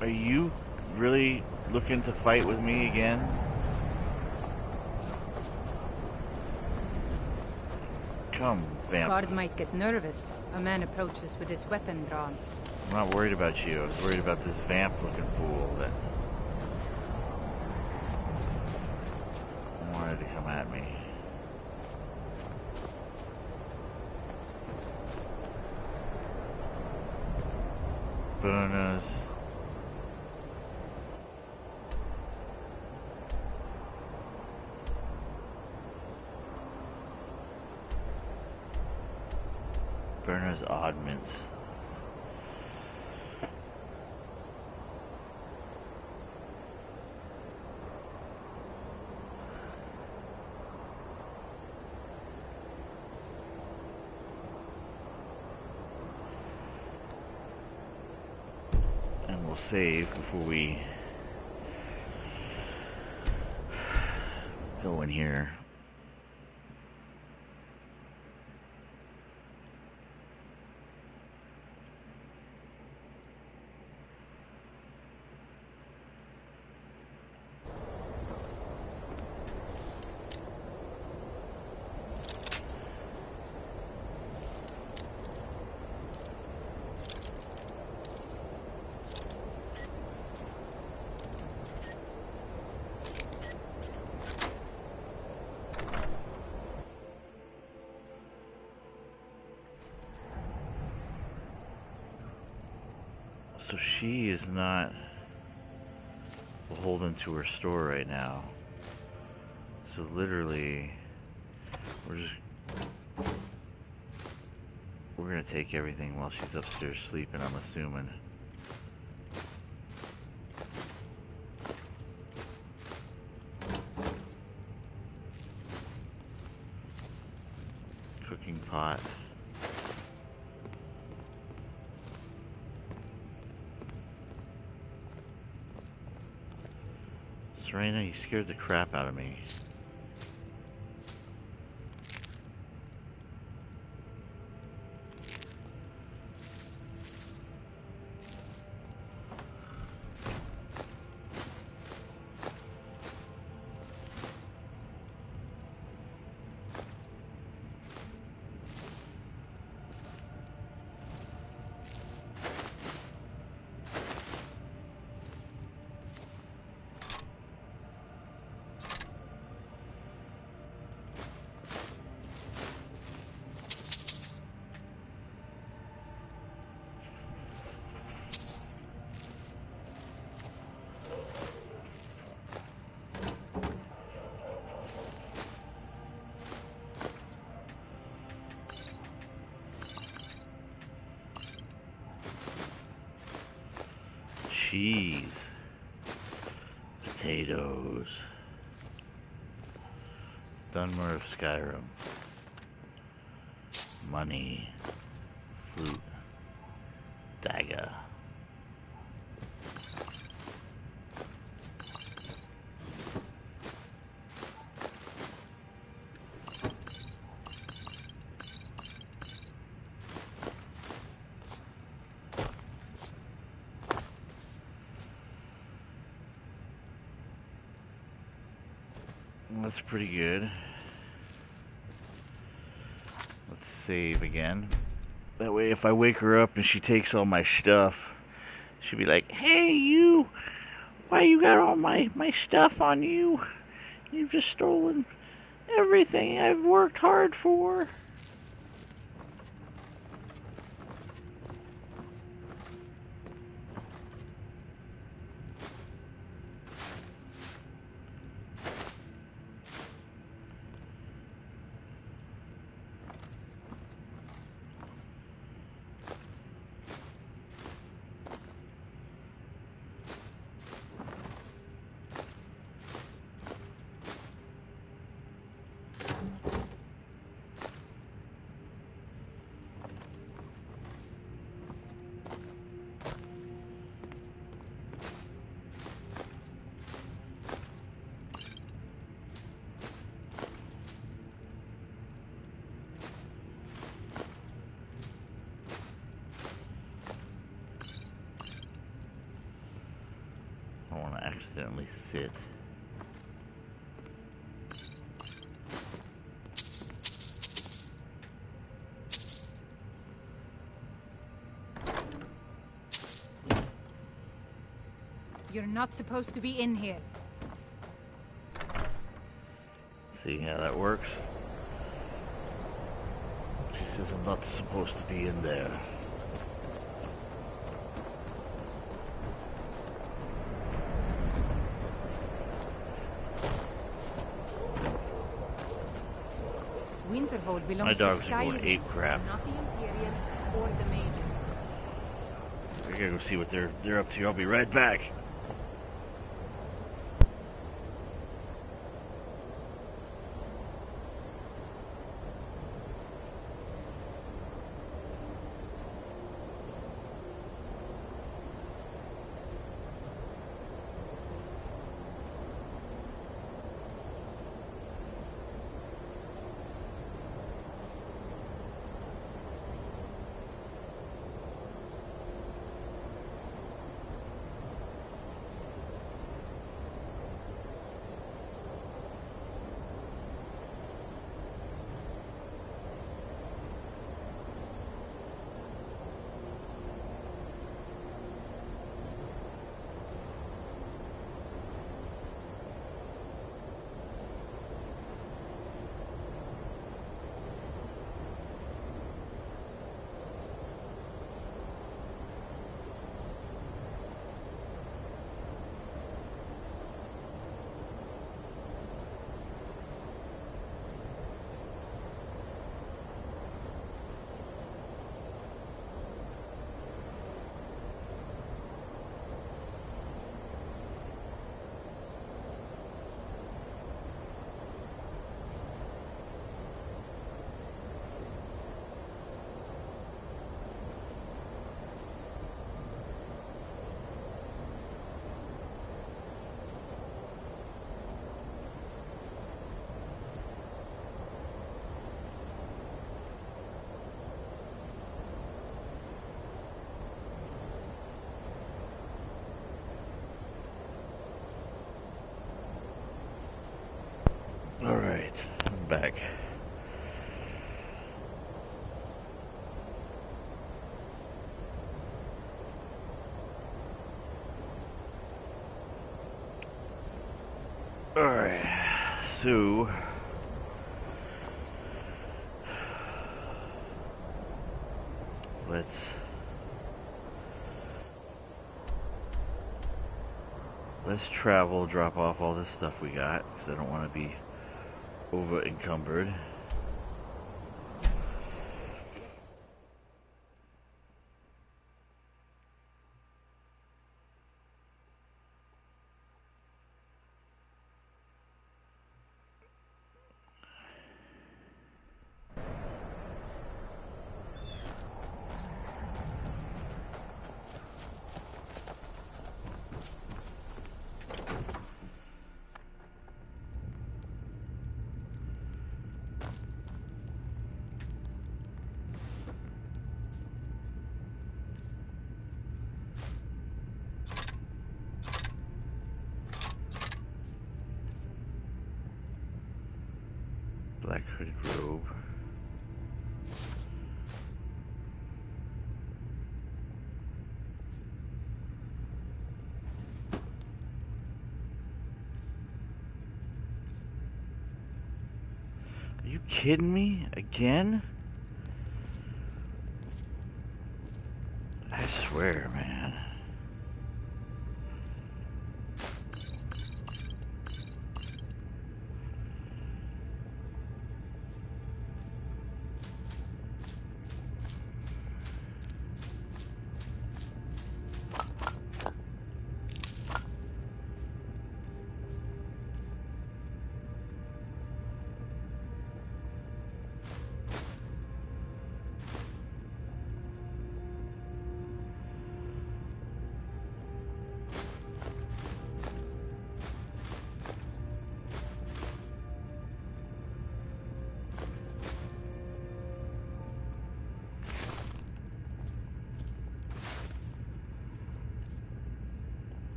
Are you really looking to fight with me again? Come, vamp. Guard might get nervous. A man approaches with his weapon drawn. I'm not worried about you. I was worried about this vamp-looking fool that wanted to come at me. Burners. Burners oddments. And we'll save before we go in here. So she is not beholden to her store right now. So literally, we're gonna take everything while she's upstairs sleeping, I'm assuming. Cooking pot. Serena, you scared the crap out of me. Cheese, potatoes, Dunmer of Skyrim, money, flute, dagger. That's pretty good. Let's save again. That way if I wake her up and she takes all my stuff, she'll be like, "Hey you, why you got all my stuff on you? You've just stolen everything I've worked hard for." I don't want to accidentally sit. You're not supposed to be in here. See how that works? She says I'm not supposed to be in there. Winterhold belongs My to dogs are going Skyrim, ape crap. not the Imperials or the Mages. I gotta go see what they're up to. I'll be right back. back. Alright, so let's travel, drop off all this stuff we got, because I don't want to be over encumbered. Black hooded robe. Are you kidding me? Again? I swear, man.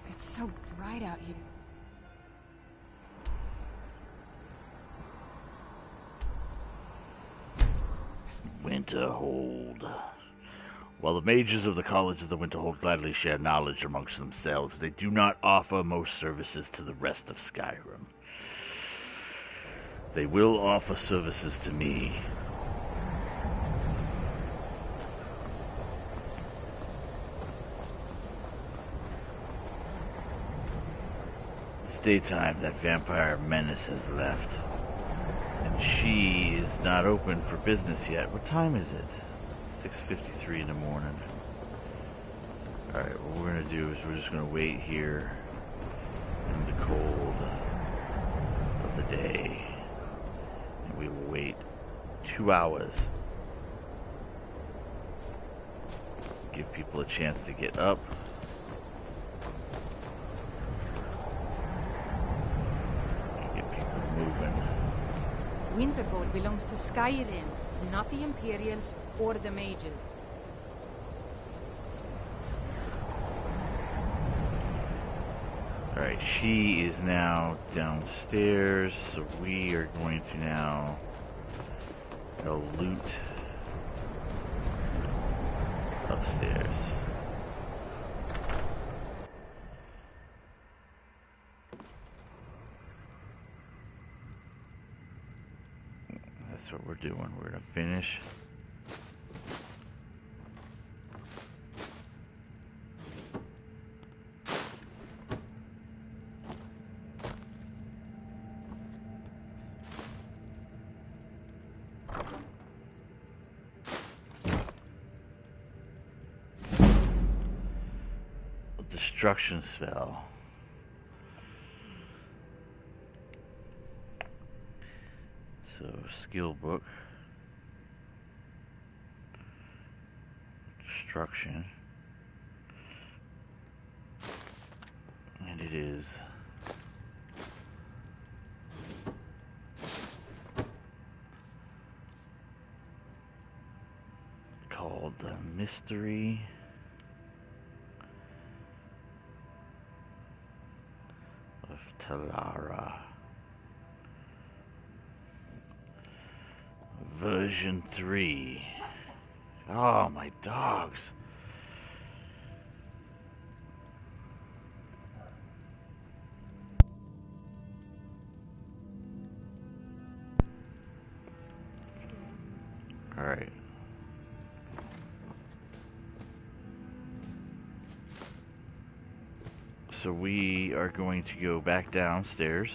It's so bright out here. Winterhold. While the mages of the College of the Winterhold gladly share knowledge amongst themselves, they do not offer most services to the rest of Skyrim. They will offer services to me. It's daytime. That vampire menace has left. And she is not open for business yet. What time is it? 6:53 in the morning. Alright, what we're going to do is we're just going to wait here in the cold of the day. And we will wait 2 hours. Give people a chance to get up. And get people moving. Winterhold belongs to Skyrim, not the Imperials or the mages. Alright, she is now downstairs, so we are going to now go loot upstairs. That's what we're doing. We're gonna finish. destruction spell. So, skill book. Destruction. And it is called the Mystery of Talara. Version 3. Oh, my dogs. All right. So we are going to go back downstairs.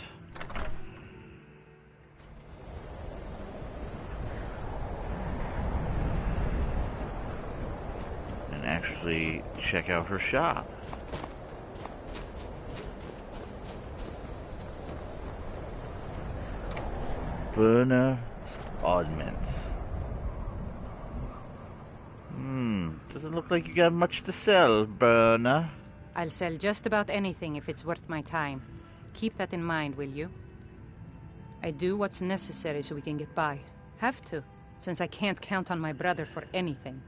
And actually check out her shop. Burner Oddments. Doesn't look like you got much to sell, Burner. I'll sell just about anything if it's worth my time. Keep that in mind, will you? I do what's necessary so we can get by. Have to, since I can't count on my brother for anything.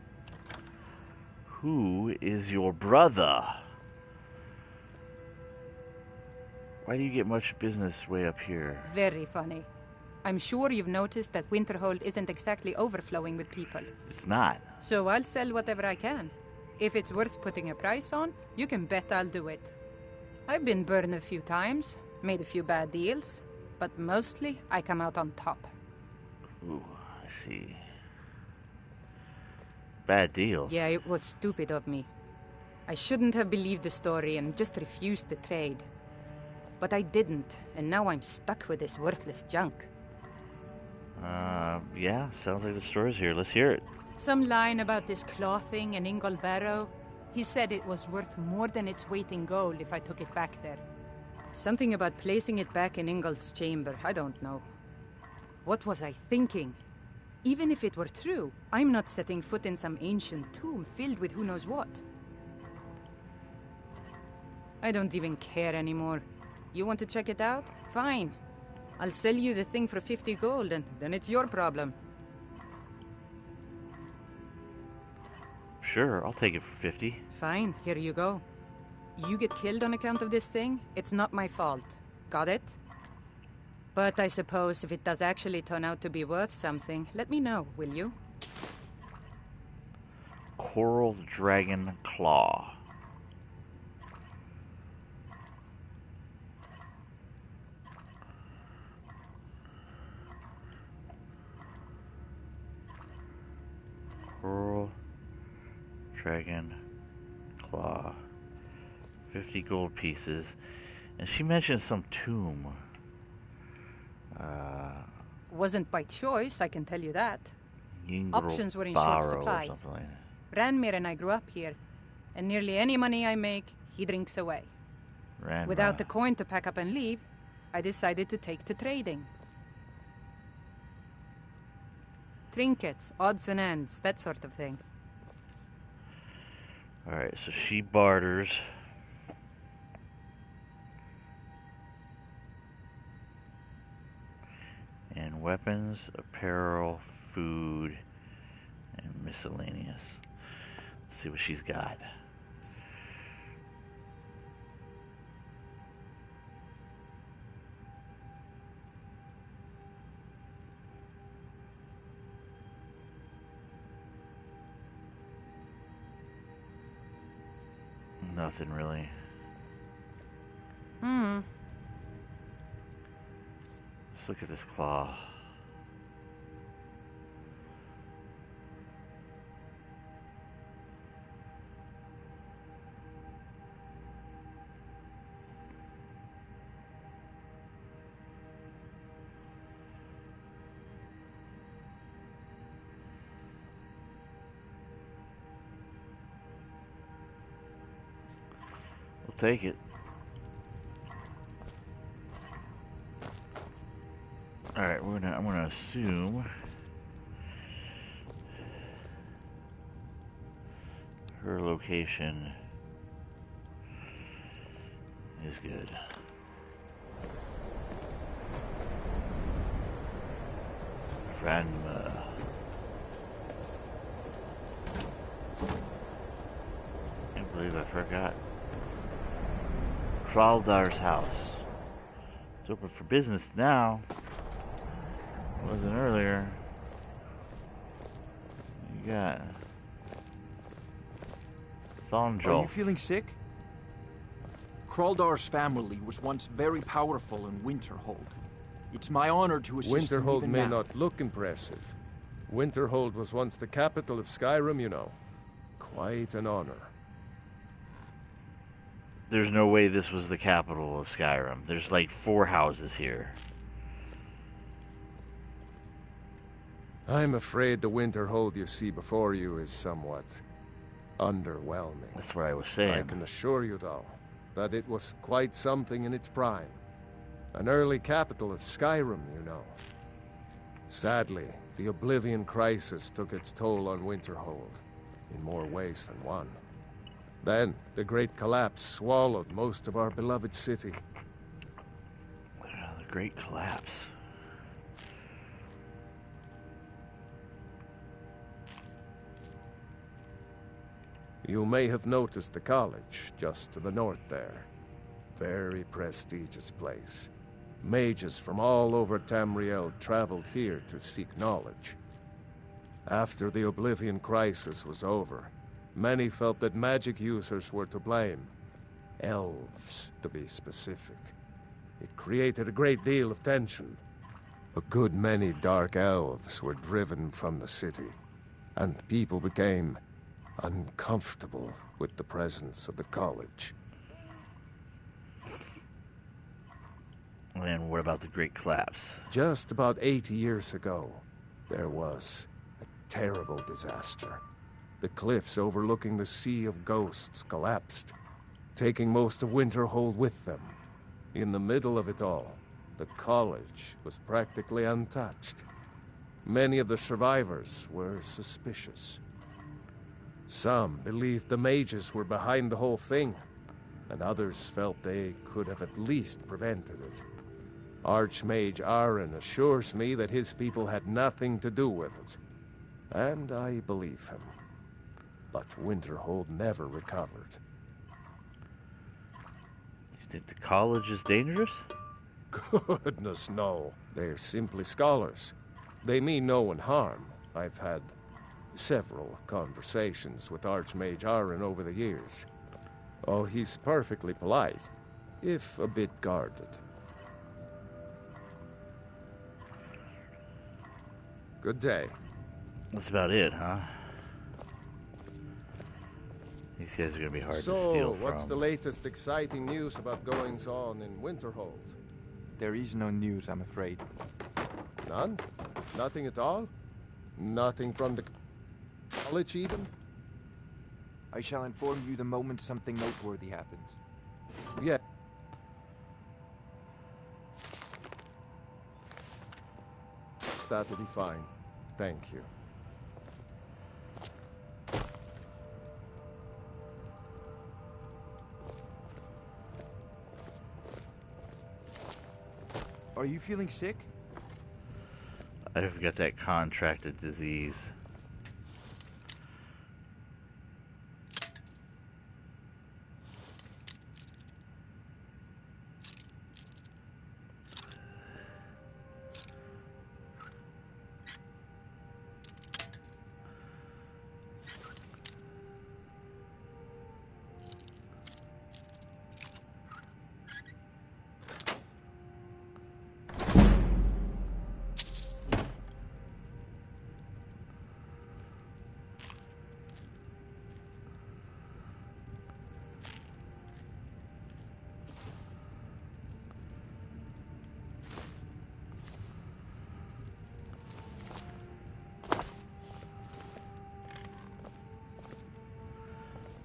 Who is your brother? Why do you get much business way up here? Very funny. I'm sure you've noticed that Winterhold isn't exactly overflowing with people. It's not. So I'll sell whatever I can. If it's worth putting a price on, you can bet I'll do it. I've been burned a few times, made a few bad deals, but mostly I come out on top. Ooh, I see. Bad deals. Yeah, it was stupid of me. I shouldn't have believed the story and just refused the trade. But I didn't, and now I'm stuck with this worthless junk. Yeah, sounds like the store's here. Let's hear it. Some line about this clothing in Ingol Barrow. He said it was worth more than its weight in gold if I took it back there. Something about placing it back in Ingol's chamber, I don't know. What was I thinking? Even if it were true, I'm not setting foot in some ancient tomb filled with who knows what. I don't even care anymore. You want to check it out? Fine. I'll sell you the thing for 50 gold, and then it's your problem. Sure, I'll take it for 50. Fine, here you go. You get killed on account of this thing, it's not my fault. Got it? But I suppose if it does actually turn out to be worth something, let me know, will you? Coral Dragon Claw. Coral Dragon Claw. 50 gold pieces. And she mentioned some tomb. Wasn't by choice, I can tell you that. Yingral Options were in Barrow short or supply. something like that. Ranmir and I grew up here, and nearly any money I make, he drinks away. Ranma. Without the coin to pack up and leave, I decided to take to trading. Trinkets, odds and ends, that sort of thing. Alright, so she barters. And weapons, apparel, food, and miscellaneous. Let's see what she's got. Nothing really. Let's look at this claw. take it. Alright, I'm gonna assume her location is good. Grandma. Can't believe I forgot. Kraldar's house. It's open for business now. Wasn't earlier. You got Thonjol. Are you feeling sick? Kraldar's family was once very powerful in Winterhold. It's my honor to assist them Winterhold even may now. not look impressive. Winterhold was once the capital of Skyrim, you know. Quite an honor. There's no way this was the capital of Skyrim. There's like 4 houses here. I'm afraid the Winterhold you see before you is somewhat underwhelming. That's what I was saying. I can assure you, though, that it was quite something in its prime. An early capital of Skyrim, you know. Sadly, the Oblivion Crisis took its toll on Winterhold, in more ways than one. Then, the Great Collapse swallowed most of our beloved city. The Great Collapse. You may have noticed the college just to the north there. Very prestigious place. Mages from all over Tamriel traveled here to seek knowledge. After the Oblivion Crisis was over, many felt that magic users were to blame. Elves, to be specific. It created a great deal of tension. A good many dark elves were driven from the city, and people became uncomfortable with the presence of the college. And what about the Great Collapse? Just about 80 years ago, there was a terrible disaster. The cliffs overlooking the Sea of Ghosts collapsed, taking most of Winterhold with them. In the middle of it all, the college was practically untouched. Many of the survivors were suspicious. Some believed the mages were behind the whole thing, and others felt they could have at least prevented it. Archmage Aaron assures me that his people had nothing to do with it, and I believe him. But Winterhold never recovered. You think the college is dangerous? Goodness, no. They're simply scholars. They mean no one harm. I've had several conversations with Archmage Aaron over the years. Oh, he's perfectly polite, if a bit guarded. Good day. That's about it, huh? These guys are gonna be hard to steal So, from. what's the latest exciting news about goings-on in Winterhold? There is no news, I'm afraid. None? Nothing at all? Nothing from the college, even? I shall inform you the moment something noteworthy happens. Yeah. That'll be fine. Thank you. Are you feeling sick? I've got that contracted disease.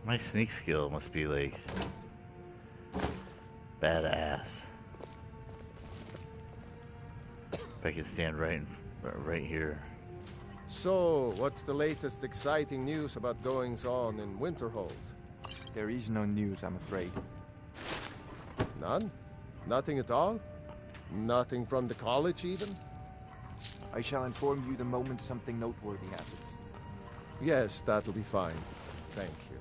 My sneak skill must be like Badass. If I can stand right here. So, what's the latest exciting news about goings-on in Winterhold? There is no news, I'm afraid. None? Nothing at all? Nothing from the college, even? I shall inform you the moment something noteworthy happens. Yes, that'll be fine. Thank you.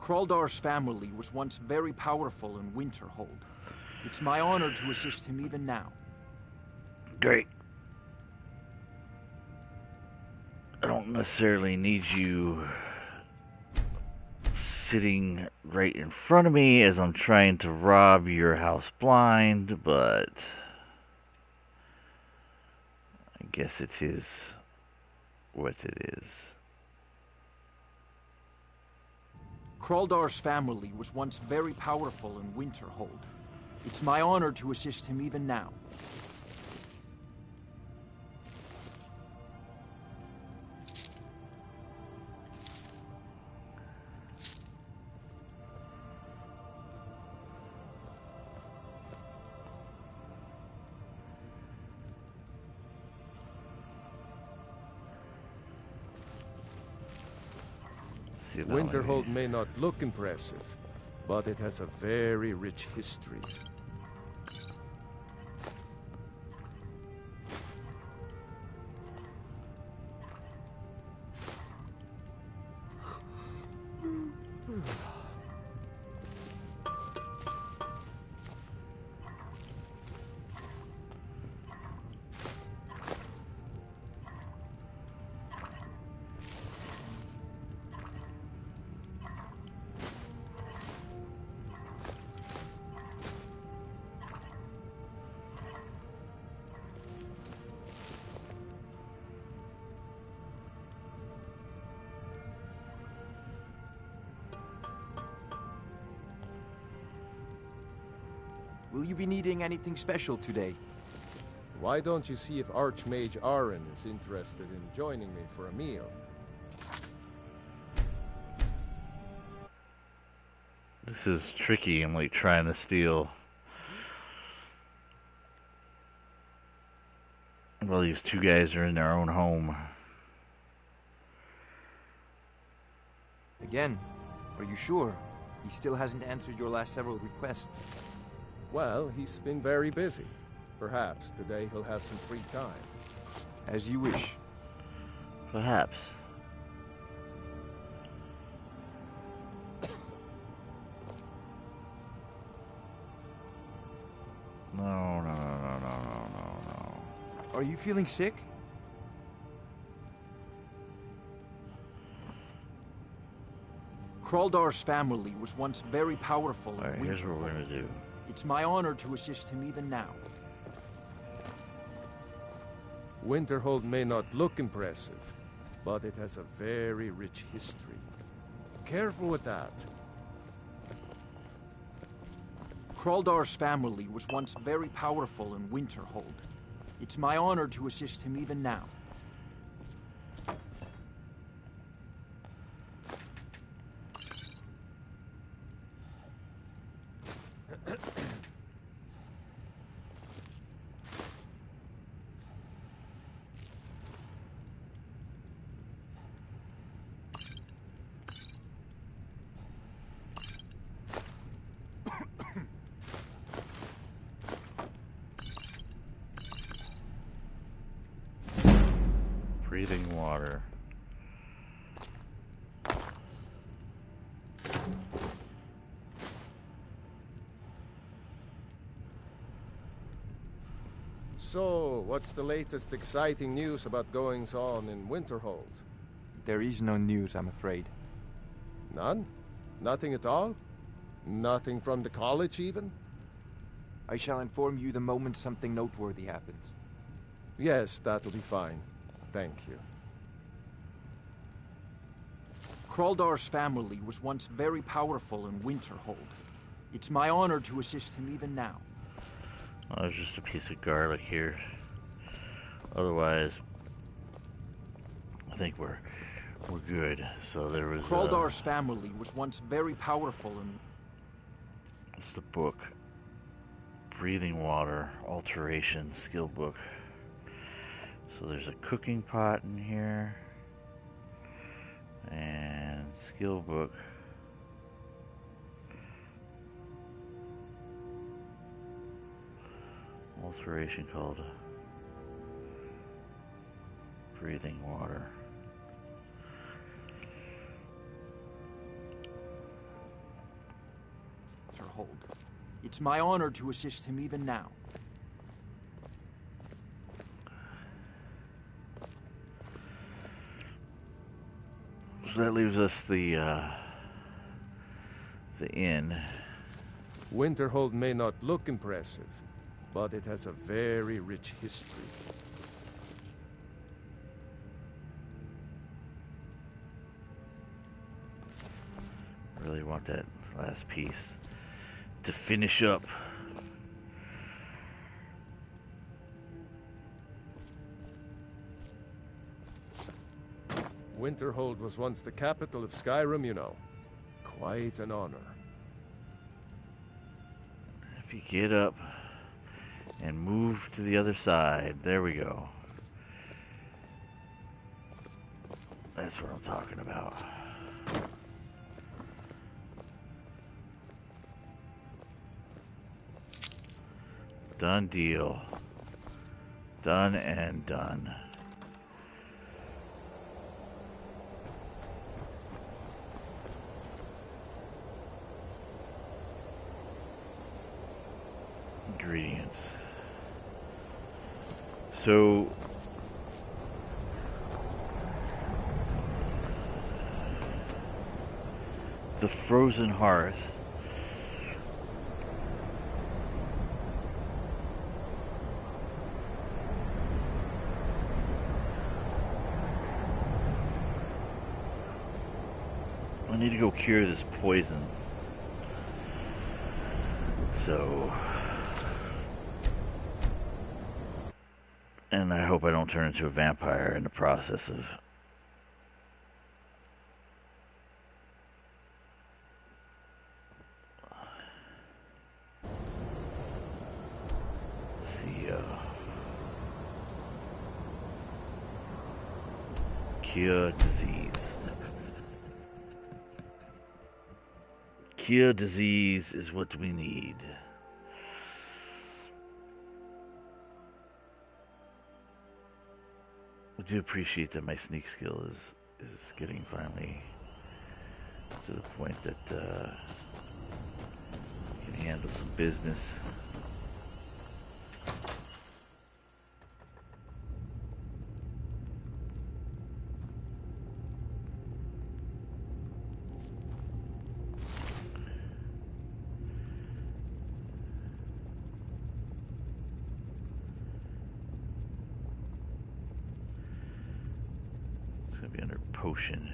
Kraldar's family was once very powerful in Winterhold. It's my honor to assist him even now. Great. I don't necessarily need you sitting right in front of me as I'm trying to rob your house blind, but I guess it is what it is. Kraldar's family was once very powerful in Winterhold. It's my honor to assist him even now. Winterhold may not look impressive, but it has a very rich history. Will you be needing anything special today? Why don't you see if Archmage Aaron is interested in joining me for a meal? This is tricky. I'm like trying to steal. Well, these two guys are in their own home. Again, are you sure? He still hasn't answered your last several requests. Well, he's been very busy. Perhaps today he'll have some free time. As you wish. Perhaps. No. Are you feeling sick? Kraldar's family was once very powerful. Alright, here's what we're gonna do. It's my honor to assist him even now. Winterhold may not look impressive, but it has a very rich history. Careful with that. Kraldar's family was once very powerful in Winterhold. It's my honor to assist him even now. Breathing water. So, what's the latest exciting news about goings-on in Winterhold? There is no news, I'm afraid. None? Nothing at all? Nothing from the college, even? I shall inform you the moment something noteworthy happens. Yes, that'll be fine. Thank you. Kraldar's family was once very powerful in Winterhold. It's my honor to assist him even now. Oh, there's just a piece of garlic here. Otherwise, I think we're good. So there was Kraldar's family was once very powerful in... What's the book? Breathing water, alteration, skill book. So there's a cooking pot in here. And skill book. Alteration called breathing water. Winterhold. It's my honor to assist him even now. So that leaves us the inn. Winterhold may not look impressive, but it has a very rich history. Really want that last piece to finish up. Winterhold was once the capital of Skyrim, you know. Quite an honor. If you get up and move to the other side, there we go. That's what I'm talking about. Done deal. Done and done. Ingredients. So the frozen hearth. I need to go cure this poison. So, and I hope I don't turn into a vampire in the process of cure disease. Cure disease is what we need. I do appreciate that my sneak skill is getting finally to the point that I can handle some business. Potion.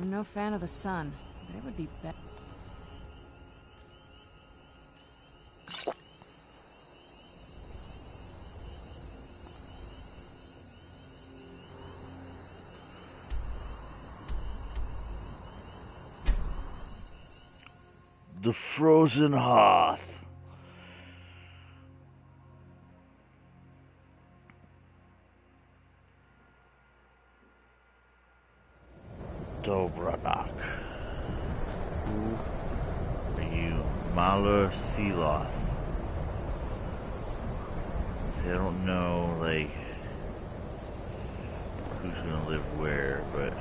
I'm no fan of the sun, but it would be better. The Frozen Hearth. Dobranok. Who are you? Malar Sealoth. See, I don't know, like, who's gonna live where, but...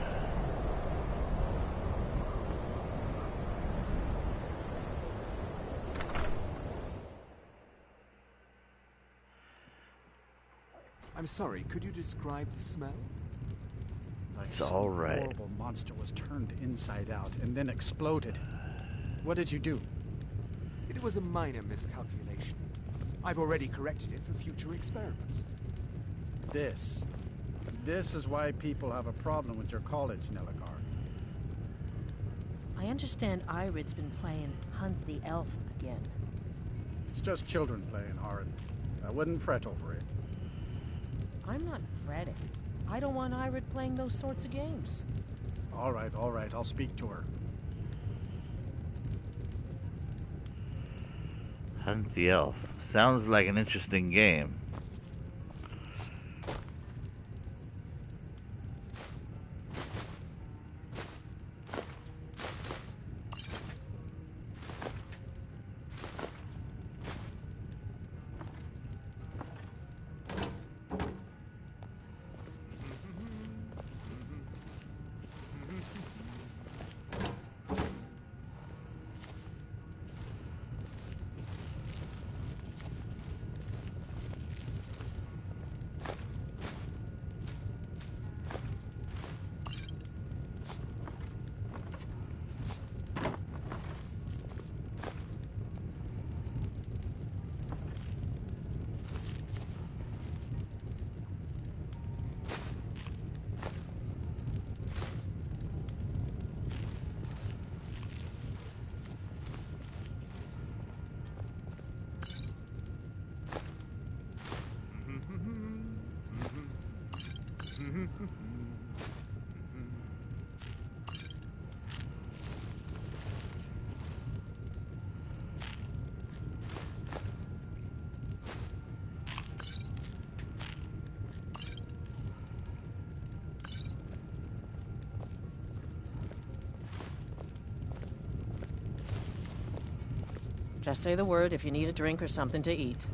I'm sorry, could you describe the smell? It's all right. A horrible monster was turned inside out and then exploded. What did you do? It was a minor miscalculation. I've already corrected it for future experiments. This is why people have a problem with your college, Nelagar. I understand Irid's been playing Hunt the Elf again. It's just children playing hard. I wouldn't fret over it. I'm not fretting. I don't want Irid playing those sorts of games. All right, I'll speak to her. Hunt the Elf. Sounds like an interesting game. Just say the word if you need a drink or something to eat.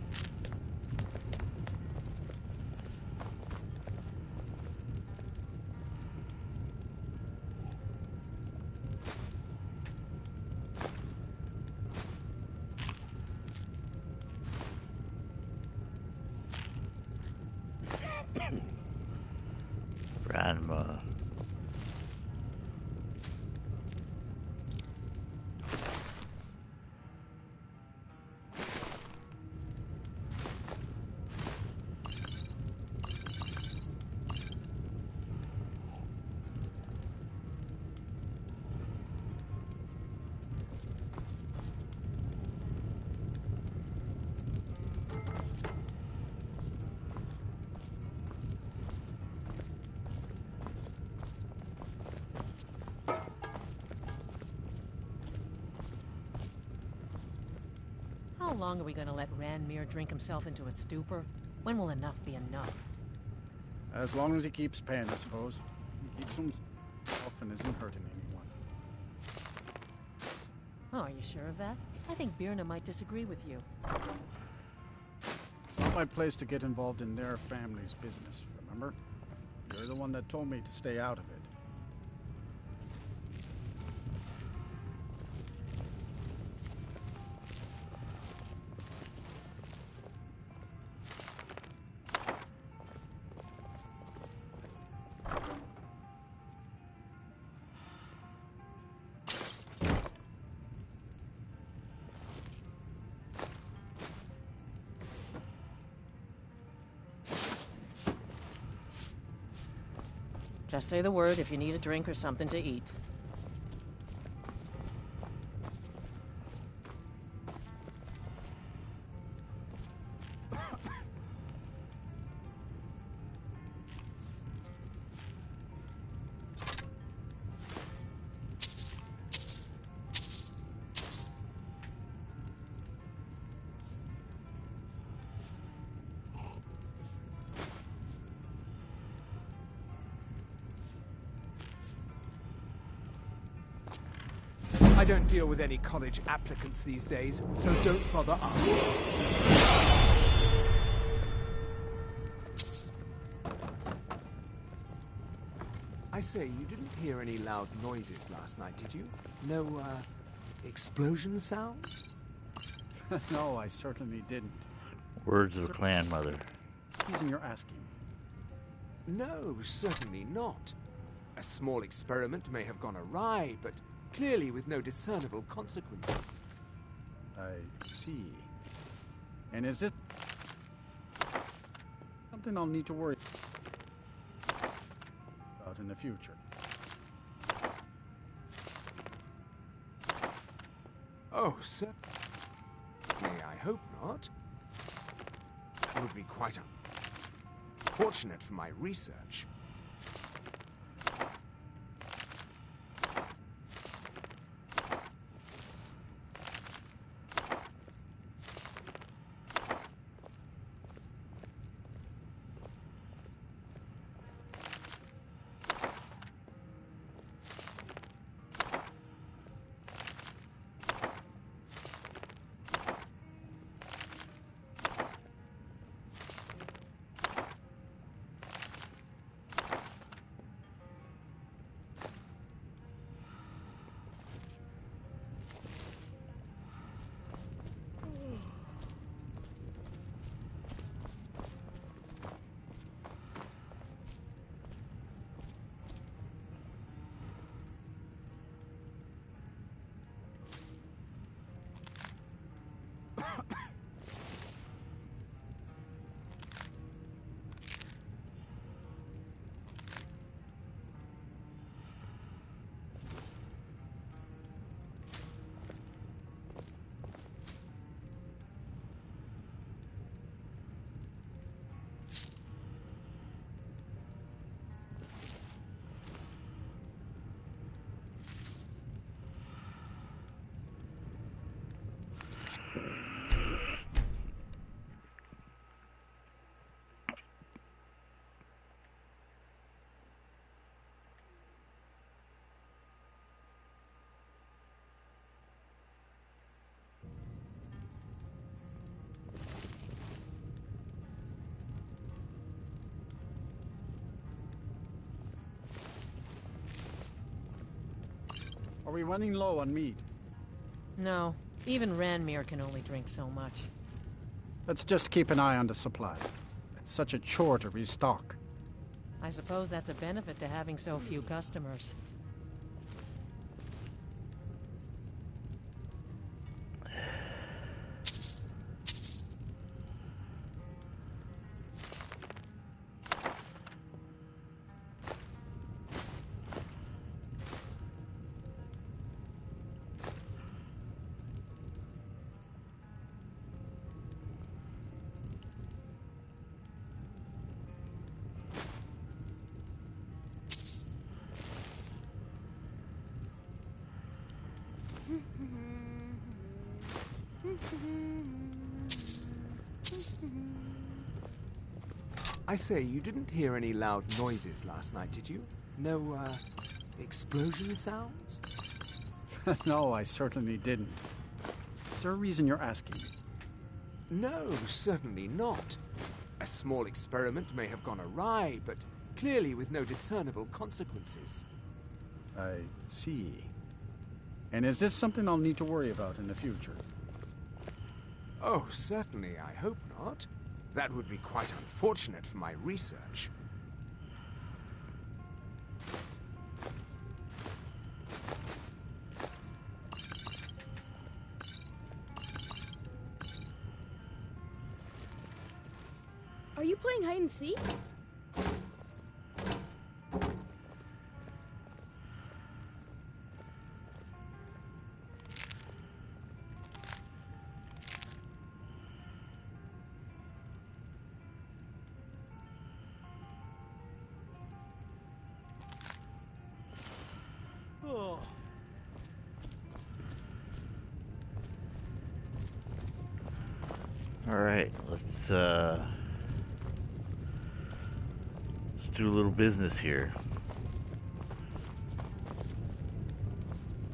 Grandma. How long are we going to let Ranmir drink himself into a stupor? When will enough be enough? As long as he keeps paying, I suppose. He keeps himself and isn't hurting anyone. Oh, are you sure of that? I think Birna might disagree with you. It's not my place to get involved in their family's business, remember? You're the one that told me to stay out of it. Just say the word if you need a drink or something to eat. don't deal with any college applicants these days, so don't bother asking. I say, you didn't hear any loud noises last night, did you? No, explosion sounds? No, I certainly didn't. Words of a clan mother. Reason you're asking. No, certainly not. A small experiment may have gone awry, but clearly with no discernible consequences. I see. And is this something I'll need to worry about in the future? Oh, certainly. I hope not. That would be quite unfortunate for my research. Are we running low on meat? No. Even Ranmir can only drink so much. Let's just keep an eye on the supply. It's such a chore to restock. I suppose that's a benefit to having so few customers. I say, you didn't hear any loud noises last night, did you? No, explosion sounds? No, I certainly didn't. Is there a reason you're asking? No, certainly not. A small experiment may have gone awry, but clearly with no discernible consequences. I see. And is this something I'll need to worry about in the future? Oh, certainly, I hope not. That would be quite unfortunate for my research. Are you playing hide and seek? Oh. All right, let's do a little business here.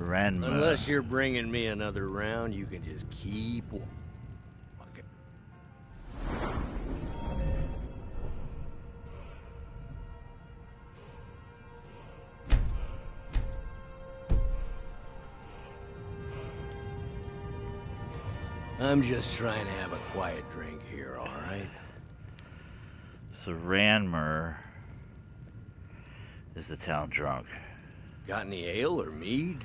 Ranma. Unless you're bringing me another round, you can just keep walking. I'm just trying to have a quiet drink here, all right? So Ranmer is the town drunk. Got any ale or mead?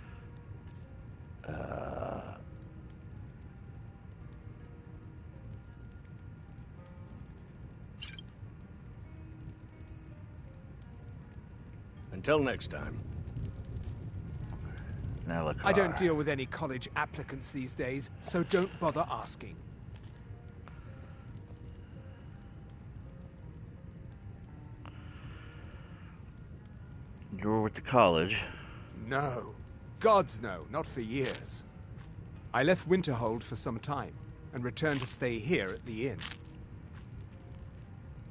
Until next time. Now I don't deal with any college applicants these days, so don't bother asking. You're with the college. No. Gods no, not for years. I left Winterhold for some time, and returned to stay here at the inn.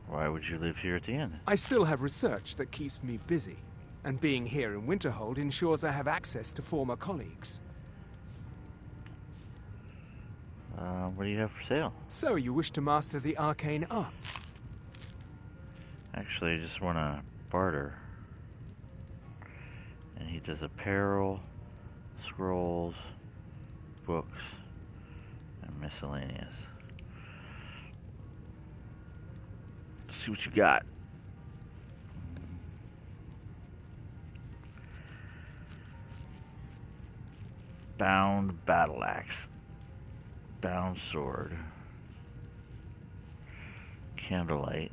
Why would you live here at the inn? I still have research that keeps me busy, and being here in Winterhold ensures I have access to former colleagues. What do you have for sale? So, you wish to master the arcane arts? Actually, I just want to barter. And he does apparel, scrolls, books, and miscellaneous. Let's see what you got. Bound battle axe. Bound sword. Candlelight.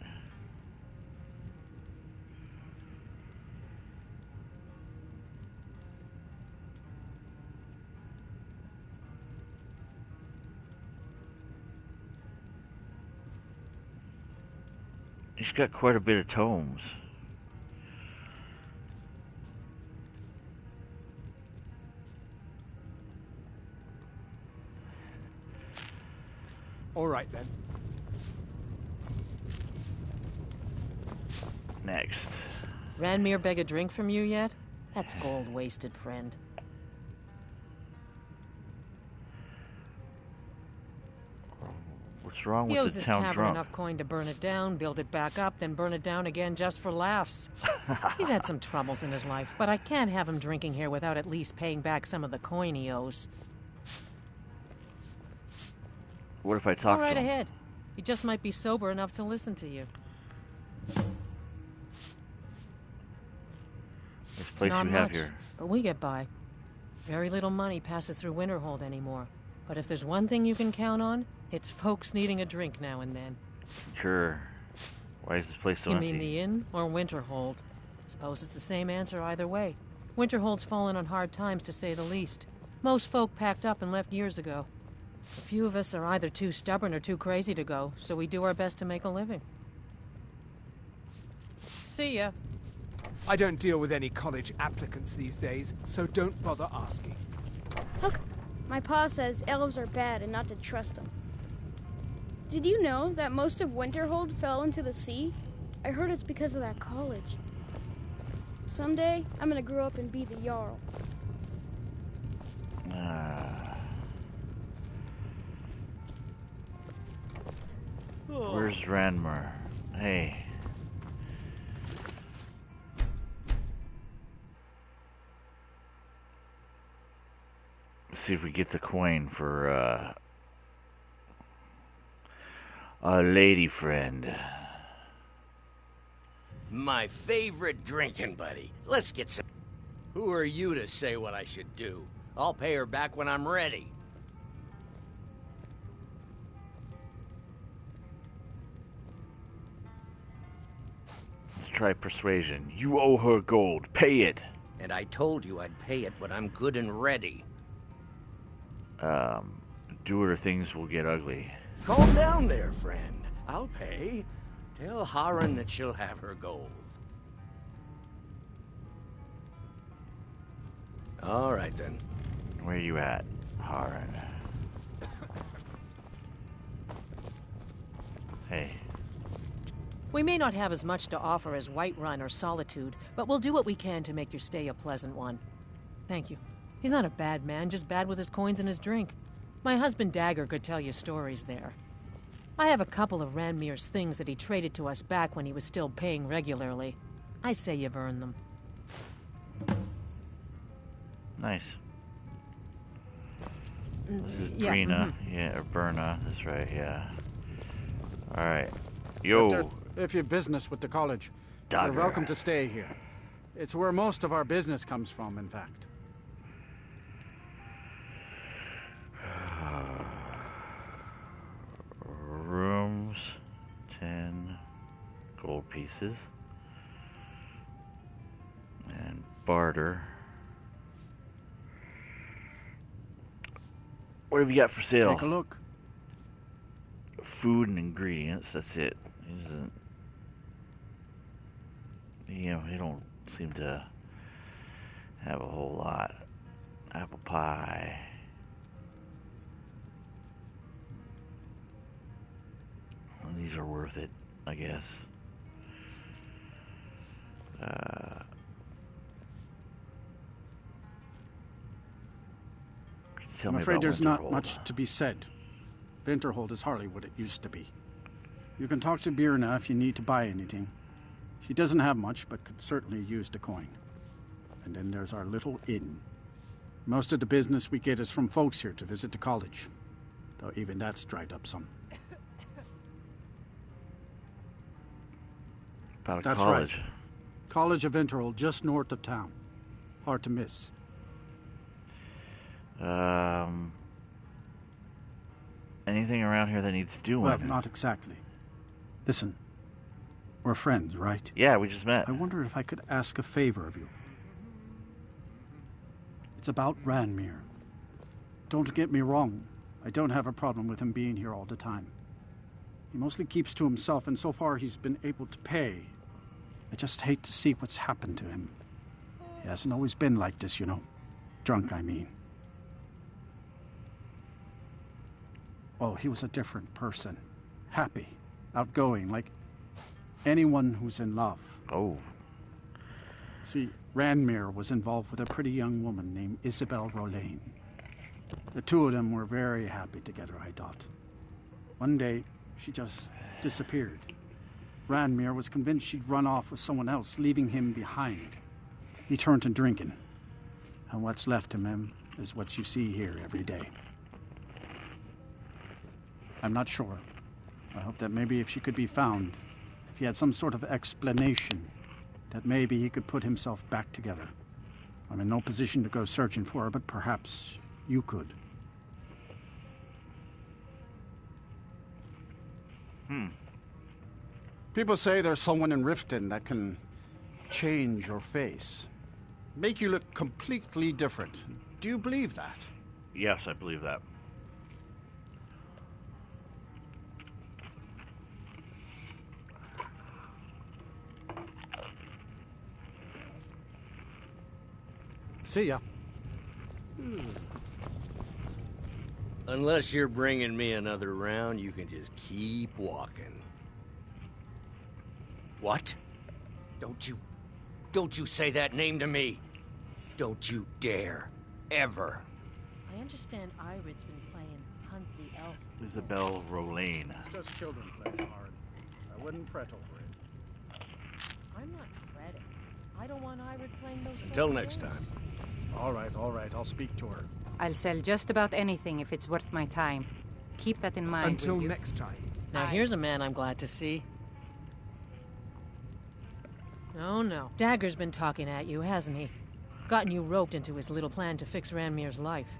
He's got quite a bit of tomes. All right, then. Next. Ranmir beg a drink from you yet? That's gold wasted, friend. What's wrong He with owes the this town tavern drunk? enough coin to burn it down, build it back up, then burn it down again just for laughs. He's had some troubles in his life, but I can't have him drinking here without at least paying back some of the coin he owes. What if I talk Go right to him? ahead. He just might be sober enough to listen to you. This place Not we have much, here. but we get by. Very little money passes through Winterhold anymore. But if there's one thing you can count on, it's folks needing a drink now and then. Sure. Why is this place so You empty? mean the inn or Winterhold? Suppose it's the same answer either way. Winterhold's fallen on hard times, to say the least. Most folk packed up and left years ago. A few of us are either too stubborn or too crazy to go, so we do our best to make a living. See ya. I don't deal with any college applicants these days, so don't bother asking. Look, my pa says elves are bad and not to trust them. Did you know that most of Winterhold fell into the sea? I heard it's because of that college. Someday, I'm gonna grow up and be the Jarl. Where's Ranmer? Hey. Let's see if we get the coin for a lady friend. My favorite drinking buddy. Let's get some... Who are you to say what I should do? I'll pay her back when I'm ready. Let's try persuasion. You owe her gold. Pay it. And I told you I'd pay it when I'm good and ready. Do it or things will get ugly. Calm down there, friend. I'll pay. Tell Harren that she'll have her gold. All right, then. Where you at, Harren? Hey. We may not have as much to offer as Whiterun or Solitude, but we'll do what we can to make your stay a pleasant one. Thank you. He's not a bad man, just bad with his coins and his drink. My husband Dagger could tell you stories there. I have a couple of Ranmir's things that he traded to us back when he was still paying regularly. I say you've earned them. Nice. This is Yeah, Brina. Yeah, or Berna. That's right, yeah. Alright. Yo. If you've business with the college, Dagger. you're welcome to stay here. It's where most of our business comes from, in fact. Rooms. 10 gold pieces. And barter. What have you got for sale? Take a look. Food and ingredients, that's it. He doesn't... You know, he don't seem to have a whole lot. Apple pie. Well, these are worth it, I guess. I'm afraid there's not much to be said. Winterhold is hardly what it used to be. You can talk to Birna if you need to buy anything. She doesn't have much, but could certainly use the coin. And then there's our little inn. Most of the business we get is from folks here to visit the college. Though even that's dried up some. About That's college. right. College of Winterhold, just north of town. Hard to miss. Anything around here that needs doing? Well, not exactly. Listen, we're friends, right? Yeah, we just met. I wonder if I could ask a favor of you. It's about Ranmir. Don't get me wrong. I don't have a problem with him being here all the time. He mostly keeps to himself, and so far he's been able to pay. I just hate to see what's happened to him. He hasn't always been like this, you know. Drunk, I mean. Oh, he was a different person. Happy, outgoing, like anyone who's in love. Oh. See, Ranmir was involved with a pretty young woman named Isabel Rolaine. The two of them were very happy together, I thought. One day, she just disappeared. Ranmir was convinced she'd run off with someone else, leaving him behind. He turned to drinking. And what's left of him is what you see here every day. I'm not sure. I hope that maybe if she could be found, if he had some sort of explanation, that maybe he could put himself back together. I'm in no position to go searching for her, but perhaps you could. People say there's someone in Riften that can change your face. Make you look completely different. Do you believe that? Yes, I believe that. See ya. Unless you're bringing me another round, you can just keep walking. What? Don't you say that name to me. Don't you dare. Ever. I understand Irid's been playing Hunt the Elf. Isabel Rolaine. It's just children playing hard. I wouldn't fret over it. I'm not fretting. I don't want Irid playing those Until sorts of next games. time. All right. I'll speak to her. I'll sell just about anything if it's worth my time. Keep that in mind. Until will you? next time. Now here's a man I'm glad to see. Oh no. Dagger's been talking at you, hasn't he? Gotten you roped into his little plan to fix Ranmir's life.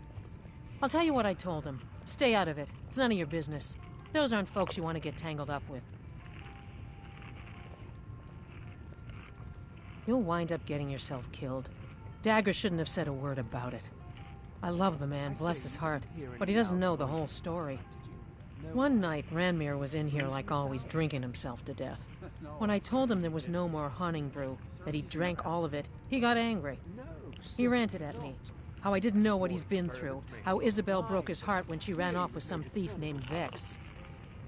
I'll tell you what I told him. Stay out of it. It's none of your business. Those aren't folks you want to get tangled up with. You'll wind up getting yourself killed. Dagger shouldn't have said a word about it. I love the man, bless his heart, but he doesn't know the whole story. One night, Ranmir was in here like always, drinking himself to death. When I told him there was no more hunting brew, that he drank all of it, he got angry. He ranted at me. How I didn't know what he's been through. How Isabel broke his heart when she ran off with some thief named Vex.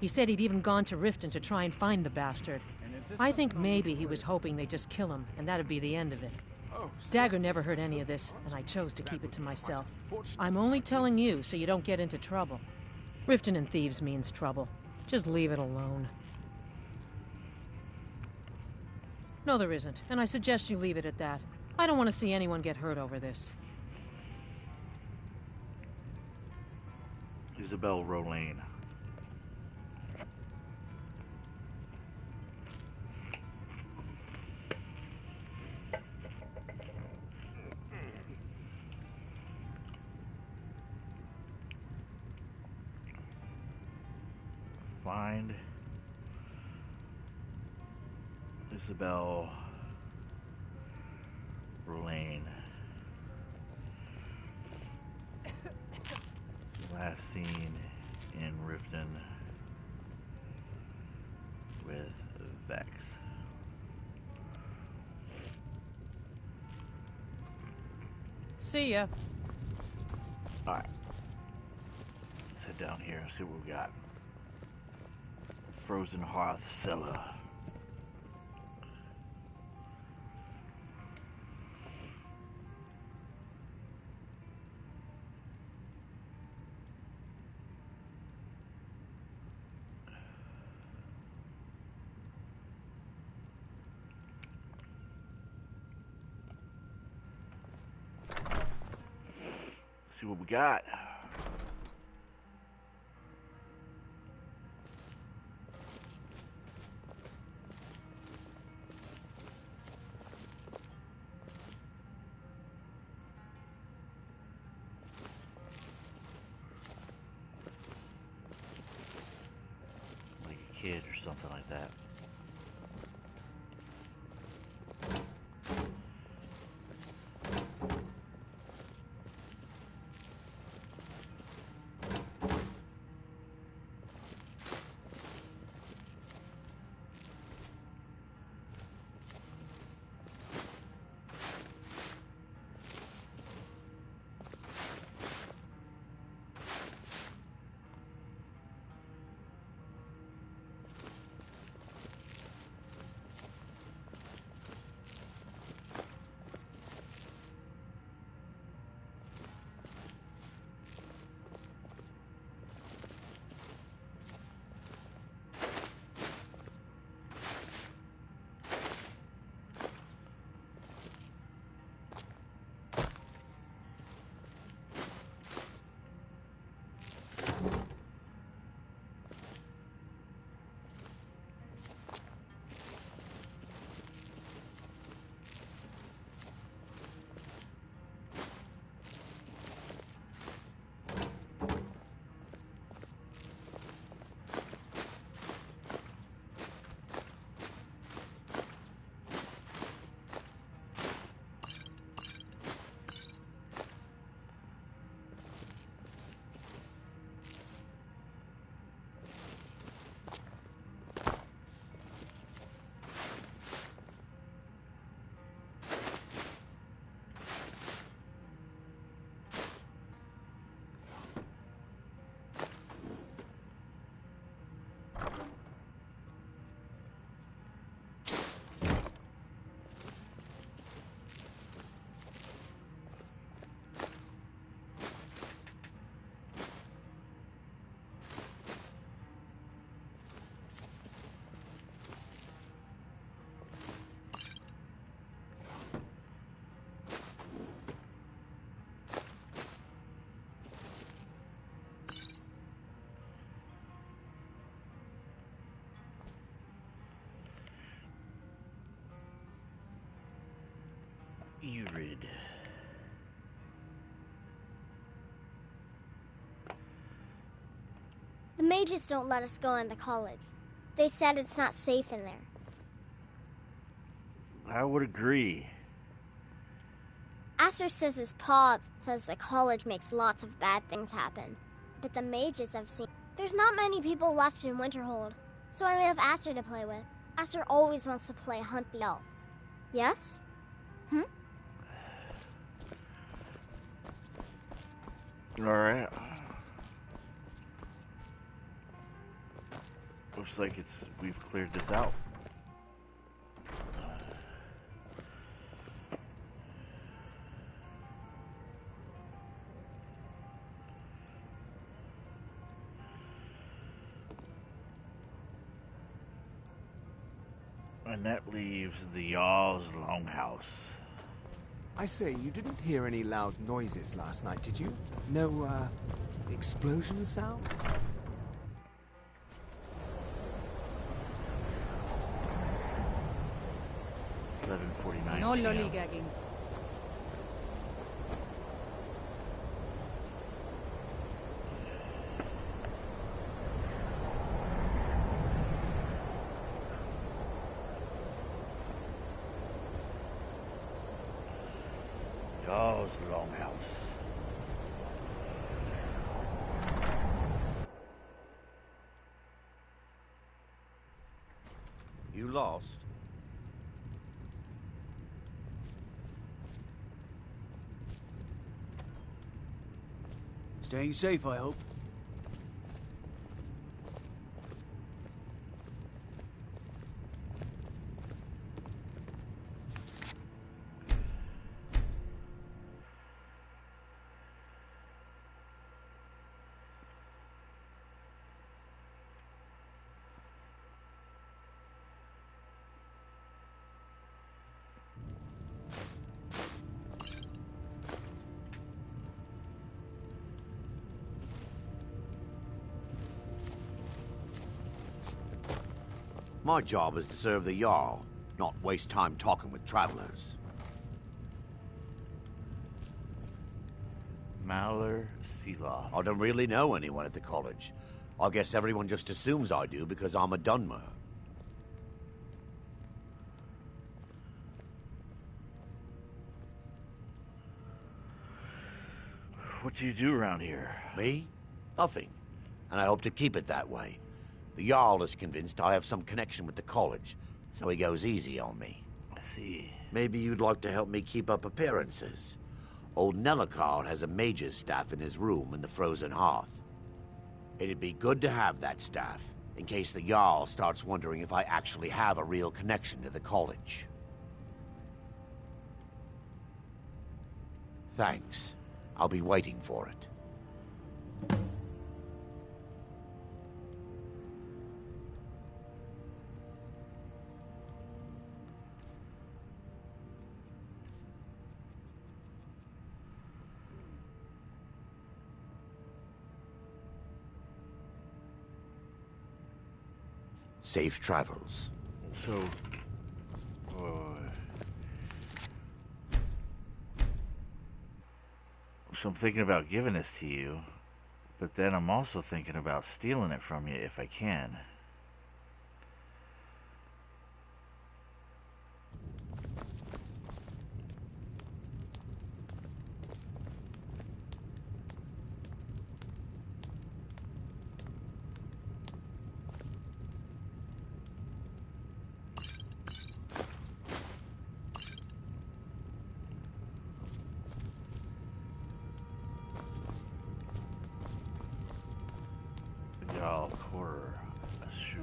He said he'd even gone to Riften to try and find the bastard. I think maybe he was hoping they'd just kill him, and that'd be the end of it. Dagger never heard any of this, and I chose to keep it to myself. I'm only telling you so you don't get into trouble. Rifting and thieves means trouble. Just leave it alone. No, there isn't, and I suggest you leave it at that. I don't want to see anyone get hurt over this. Isabel Rolaine. Find Isabel Rolaine. Last seen in Riften with Vex. See ya. Alright. Let's head down here and see what we got. Frozen Hearth Cellar. See what we got. Like a kid or something like that. Urid. The mages don't let us go into college. They said it's not safe in there. I would agree. Aster says his pa says the college makes lots of bad things happen. But the mages I've seen... There's not many people left in Winterhold, so I only have Aster to play with. Aster always wants to play Hunt the Elf. Yes? Alright. Looks like we've cleared this out. And that leaves the Jarl's Longhouse. I say, you didn't hear any loud noises last night, did you? No, explosion sounds? 11:49. No lollygagging. Jarl's Longhouse. You lost? Staying safe, I hope. My job is to serve the Jarl, not waste time talking with travelers. Maller Seeloft. I don't really know anyone at the college. I guess everyone just assumes I do because I'm a Dunmer. What do you do around here? Me? Nothing. And I hope to keep it that way. The Jarl is convinced I have some connection with the college, so he goes easy on me. I see. Maybe you'd like to help me keep up appearances. Old Nellicard has a mage's staff in his room in the frozen hearth. It'd be good to have that staff, in case the Jarl starts wondering if I actually have a real connection to the college. Thanks. I'll be waiting for it. Safe travels. So I'm thinking about giving this to you, but then I'm also thinking about stealing it from you if I can. Jarl Quarter, sure.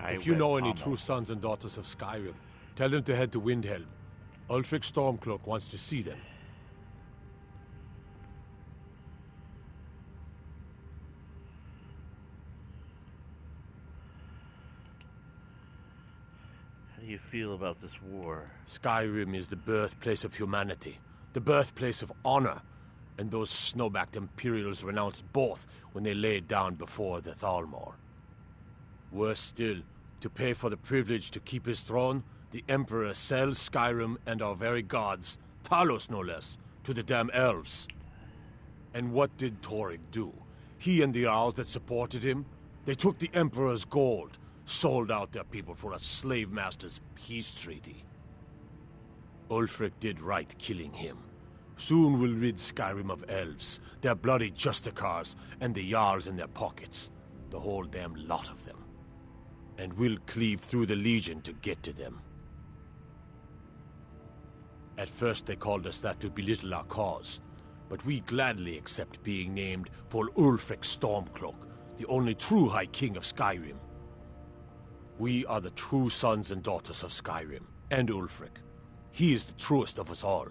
If you know any true sons and daughters of Skyrim, tell them to head to Windhelm. Ulfric Stormcloak wants to see them. do you feel about this war? Skyrim is the birthplace of humanity, the birthplace of honor, and those snow-backed Imperials renounced both when they laid down before the Thalmor. Worse still, to pay for the privilege to keep his throne, the Emperor sells Skyrim and our very gods, Talos no less, to the damn elves. And what did Torygg do? He and the Jarls that supported him, they took the Emperor's gold, sold out their people for a slave master's peace treaty. Ulfric did right killing him. Soon we'll rid Skyrim of elves, their bloody Justicars, and the Jarls in their pockets. The whole damn lot of them. And we'll cleave through the Legion to get to them. At first they called us that to belittle our cause, but we gladly accept being named for Ulfric Stormcloak, the only true High King of Skyrim. We are the true sons and daughters of Skyrim, and Ulfric. He is the truest of us all.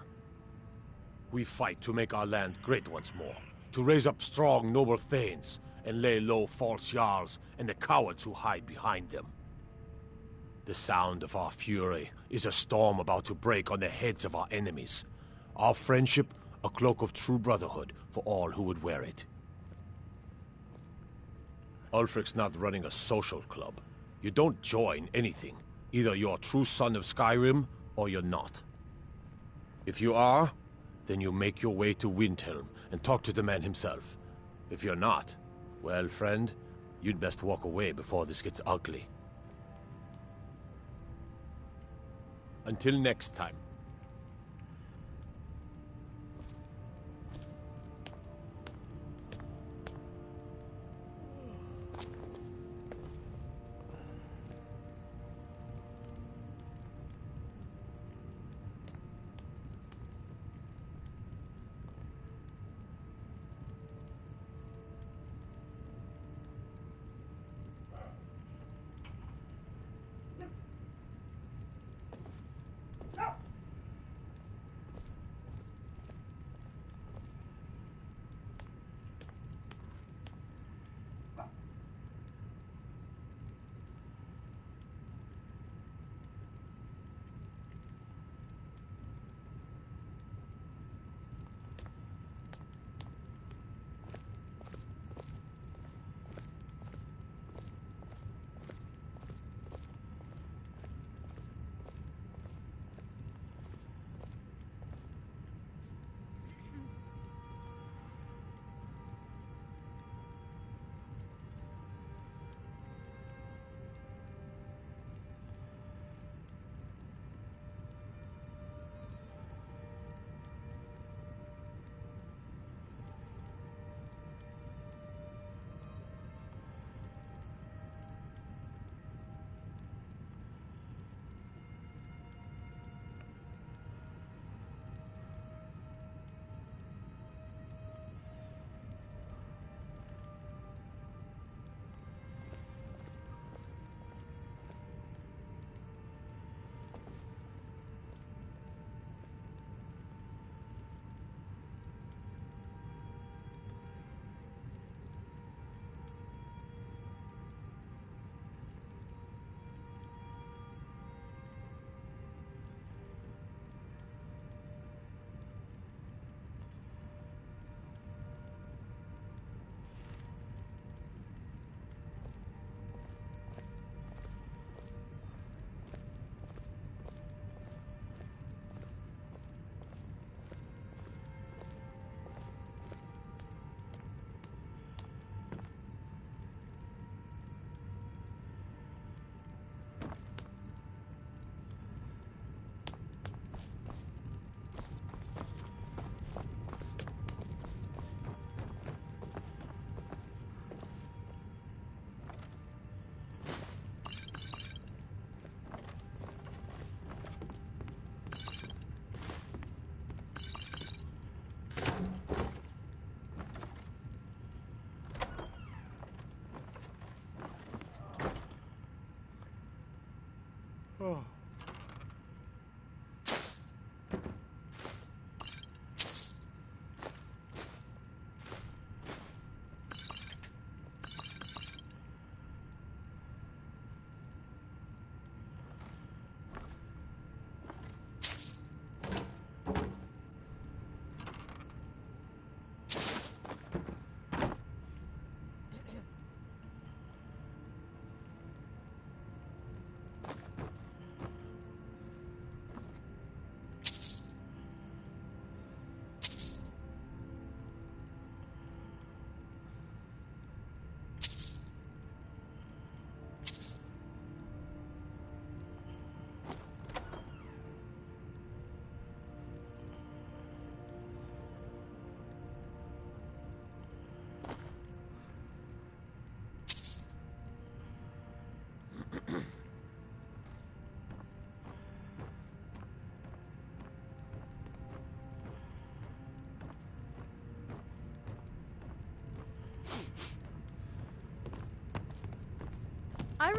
We fight to make our land great once more, to raise up strong, noble thanes, and lay low false Jarls and the cowards who hide behind them. The sound of our fury is a storm about to break on the heads of our enemies. Our friendship, a cloak of true brotherhood for all who would wear it. Ulfric's not running a social club. You don't join anything. Either you're a true son of Skyrim, or you're not. If you are, then you make your way to Windhelm and talk to the man himself. If you're not, well, friend, you'd best walk away before this gets ugly. Until next time.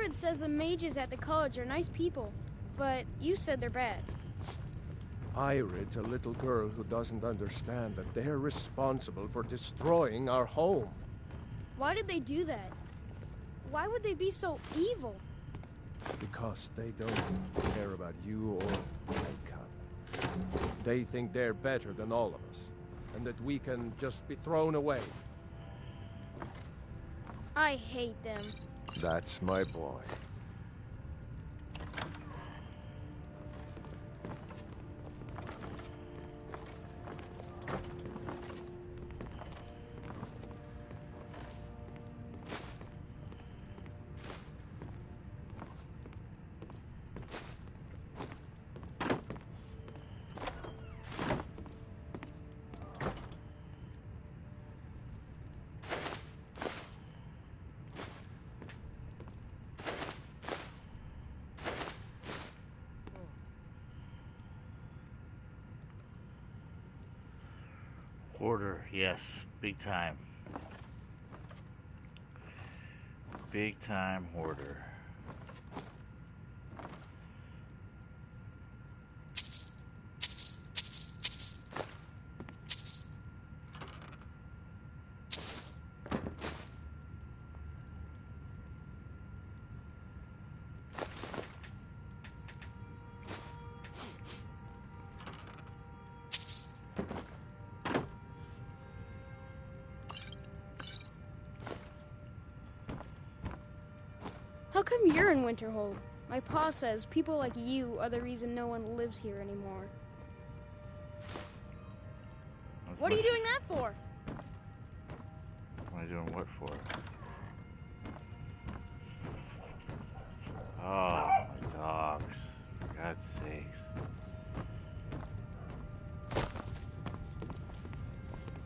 David says the mages at the college are nice people, but you said they're bad. Irid's a little girl who doesn't understand that they're responsible for destroying our home. Why did they do that? Why would they be so evil? Because they don't care about you or Makeup. They think they're better than all of us, and that we can just be thrown away. I hate them. That's my boy. Order, yes, big time. Big time hoarder. How come you're in Winterhold? My pa says people like you are the reason no one lives here anymore. What are you doing that for? What am I doing what for? Oh, my dogs. For God's sakes.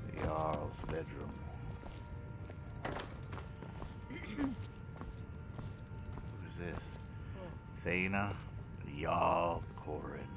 The Jarl's bedroom. Who's this? Thana, Jarl, Corin.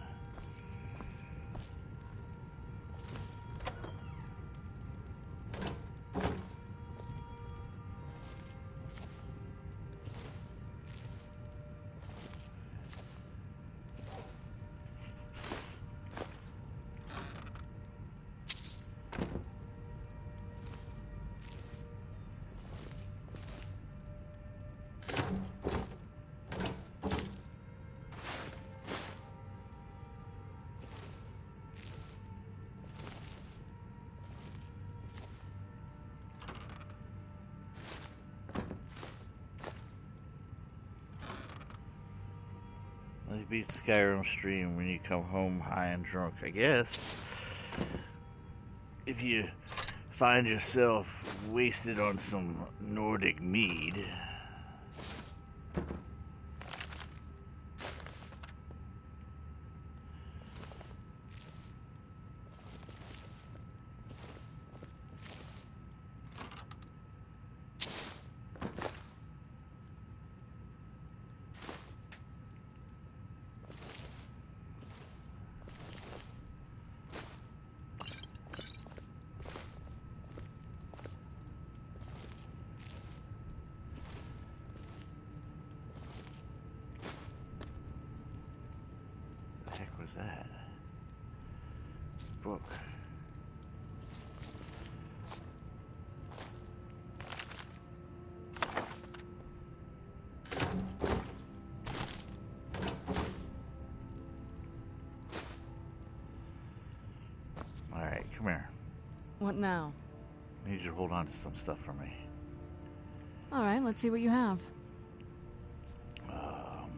Let's beat Skyrim stream when you come home high and drunk, I guess. If you find yourself wasted on some Nordic mead. What the heck was that? Book. Alright, come here. What now? I need you to hold on to some stuff for me. All right, let's see what you have. Hold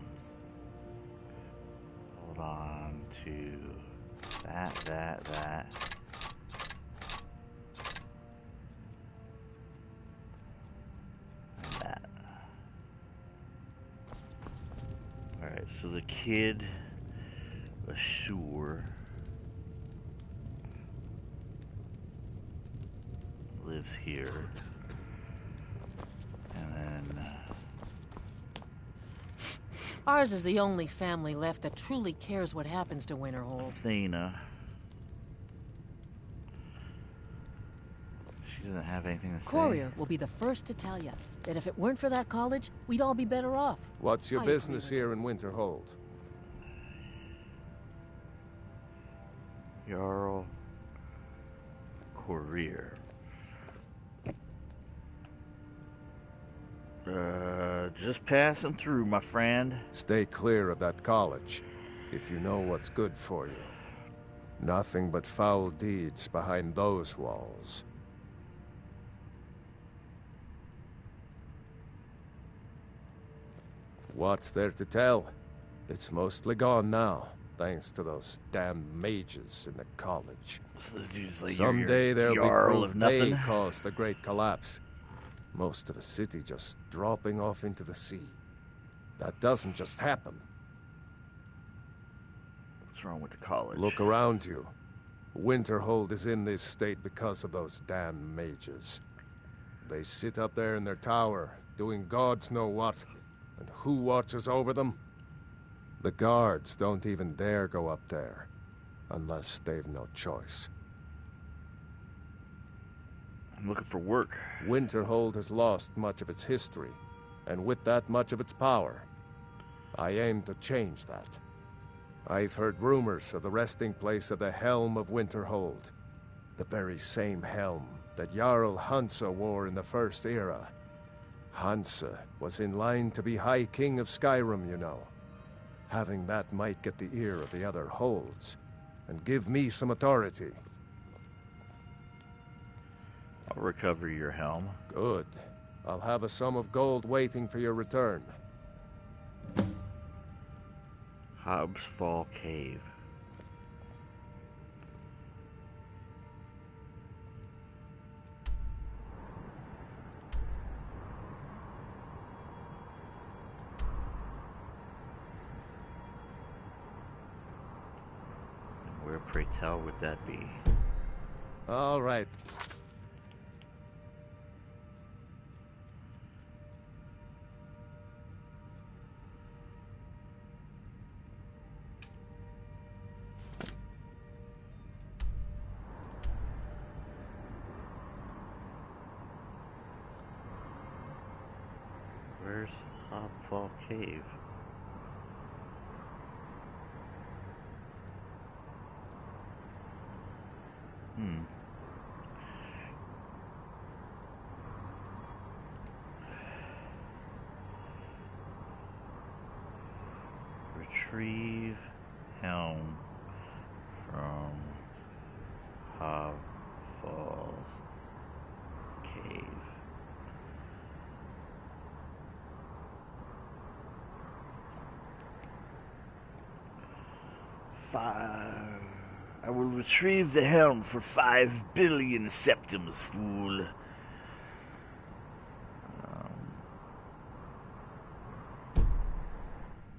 on to that. And that. Alright, so the kid, Ashur, lives here. And then Ours is the only family left that truly cares what happens to Winterhold. Thana. She doesn't have anything to say. Courier will be the first to tell you that if it weren't for that college, we'd all be better off. What's your I business here in Winterhold? Jarl Courier. Just passing through, my friend. Stay clear of that college, if you know what's good for you. Nothing but foul deeds behind those walls. What's there to tell? It's mostly gone now, thanks to those damn mages in the college. So this dude's like Someday there'll be Jarl proof of they nothing. caused the Great Collapse. Most of a city just dropping off into the sea. That doesn't just happen. What's wrong with the college? Look around you. Winterhold is in this state because of those damn mages. They sit up there in their tower, doing gods know what. And who watches over them? The guards don't even dare go up there, unless they've no choice. I'm looking for work. Winterhold has lost much of its history, and with that much of its power. I aim to change that. I've heard rumors of the resting place of the Helm of Winterhold. The very same helm that Jarl Hansa wore in the First Era. Hansa was in line to be High King of Skyrim, you know. Having that might get the ear of the other holds, and give me some authority. I'll recover your helm. Good. I'll have a sum of gold waiting for your return. Hobbs Fall Cave. And where, pray tell, would that be? All right. Where's Hobfall Cave? Retrieve helm from Hobfall's Cave. I will retrieve the helm for 5 billion septims, fool.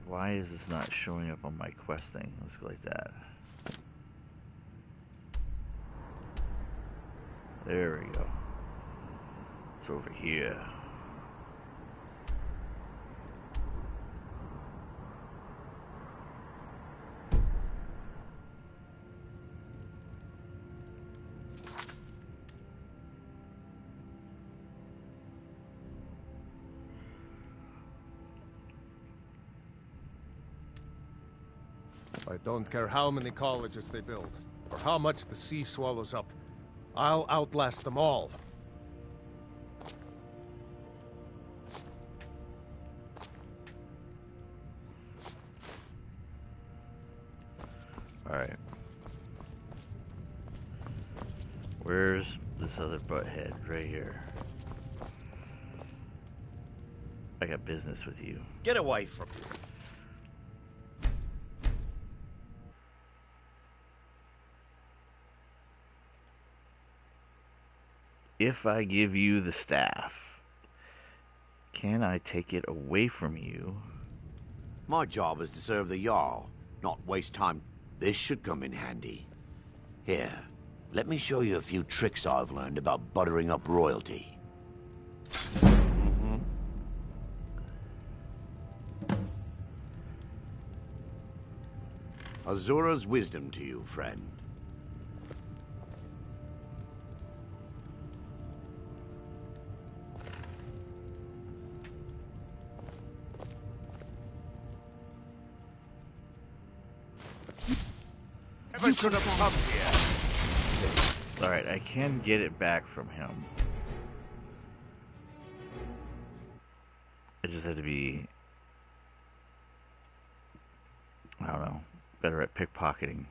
Why is this not showing up on my quest thing? Let's go like that. There we go. It's over here. I don't care how many colleges they build, or how much the sea swallows up. I'll outlast them all. Alright. Where's this other butthead? Right here. I got business with you. Get away from me. If I give you the staff, can I take it away from you? My job is to serve the Jarl, not waste time. This should come in handy. Here, let me show you a few tricks I've learned about buttering up royalty. Azura's wisdom to you, friend. never should have come here. Alright, I can get it back from him. I just had to be, I don't know, better at pickpocketing.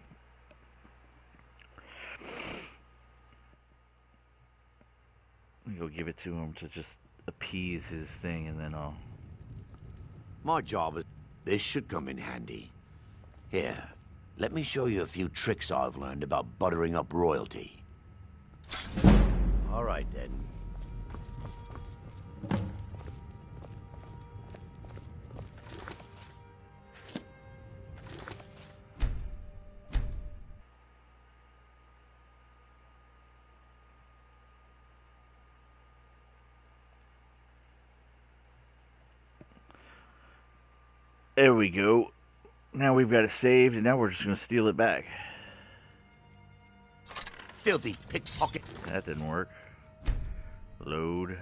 Go give it to him to just appease his thing, and then I'll... My job is... This should come in handy. Here, let me show you a few tricks I've learned about buttering up royalty. All right, then. There we go. Now we've got it saved, and now we're just going to steal it back. Filthy pickpocket. That didn't work. Load.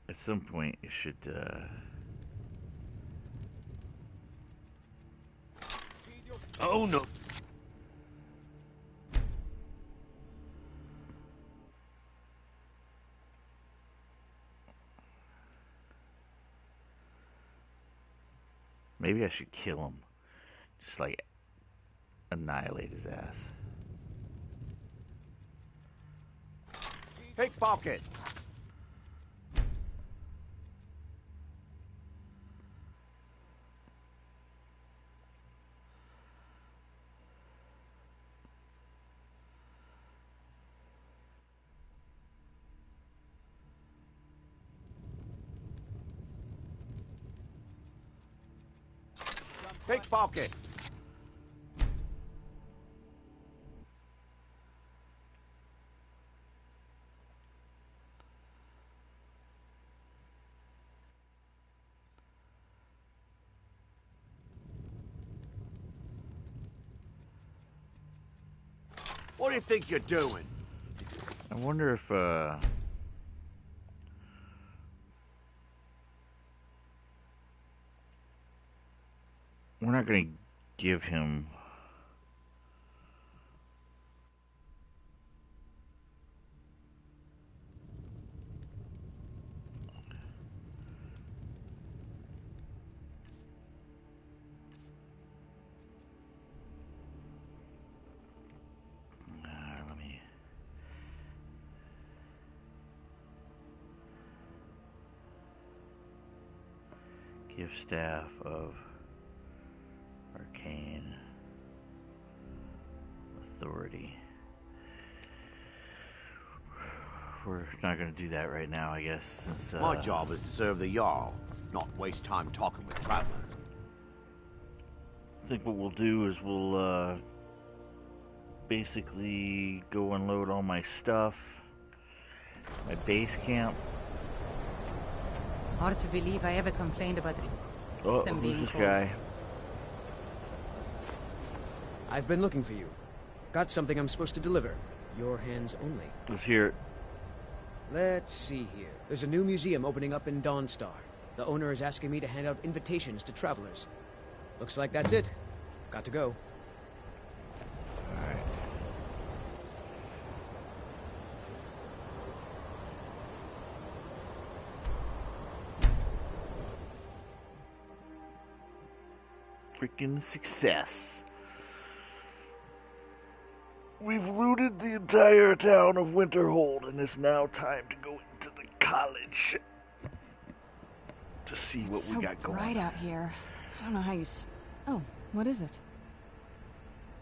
At some point, it should... Oh, no. Maybe I should kill him. Just like annihilate his ass. Pickpocket. Pickpocket. What do you think you're doing? I wonder if, we're not going to give him... let me... Give staff of arcane authority. We're not going to do that right now, I guess, since My job is to serve the Jarl, not waste time talking with travelers. I think what we'll do is we'll basically go unload all my stuff, my base camp. Hard to believe I ever complained about Oh, them who's being this cold. guy? I've been looking for you. Got something I'm supposed to deliver. Your hands only. Let's hear it. Let's see here. There's a new museum opening up in Dawnstar. The owner is asking me to hand out invitations to travelers. Looks like that's it. Got to go. Alright. Freaking success. We've looted the entire town of Winterhold, and it's now time to go into the college to see what It's we so got going bright on. out here. I don't know how you Oh, what is it?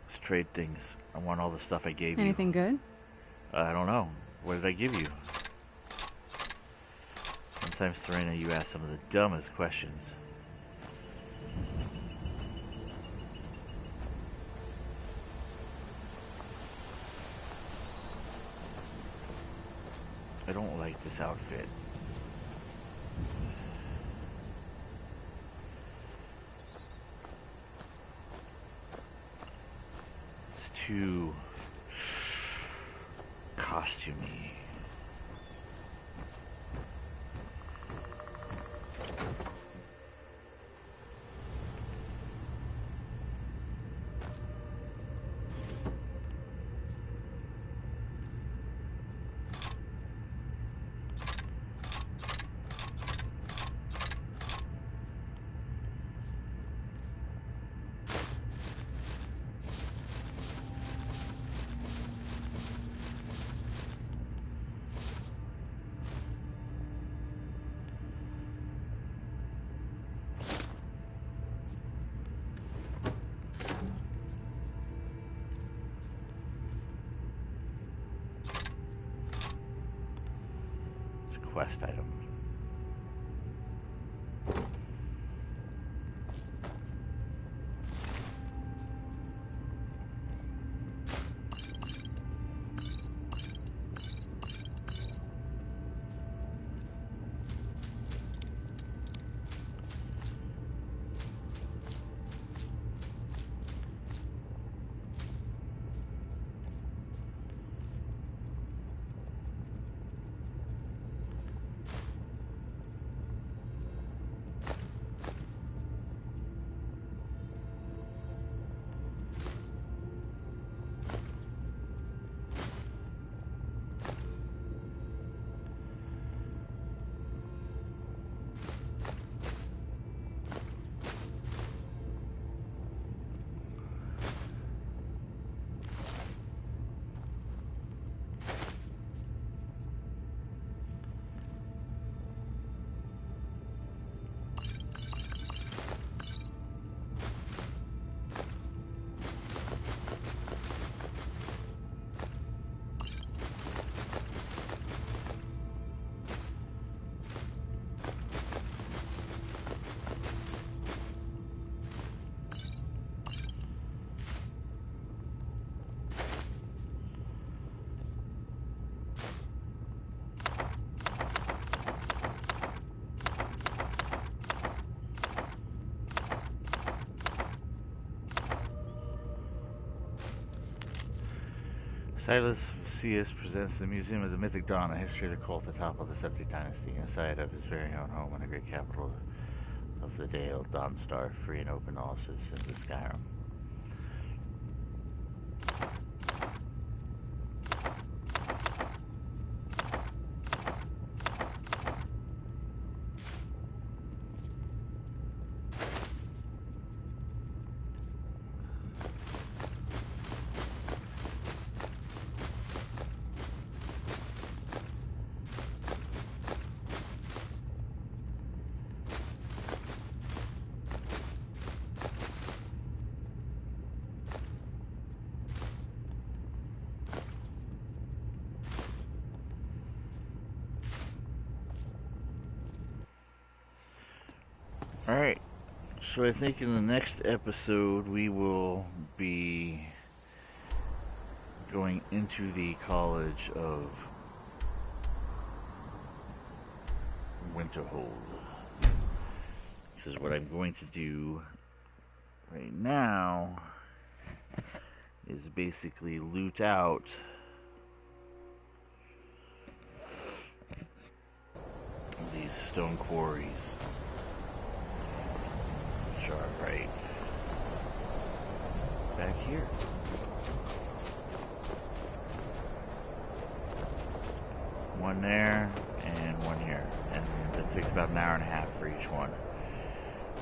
Let's trade things. I want all the stuff I gave you. Anything good? I don't know. What did I give you? Sometimes, Serena, you ask some of the dumbest questions. I don't like this outfit. It's too costumey. Quest item. Silas C.S. presents the Museum of the Mythic Dawn, a history of the cult atop of the Septic Dynasty, inside of his very own home in the great capital of the Dale, Dawnstar, free and open to all citizens of Skyrim. Alright, so I think in the next episode we will be going into the College of Winterhold. Because what I'm going to do right now is basically loot out these stone quarries. Right back here. One there and one here, and it takes about an hour and a half for each one.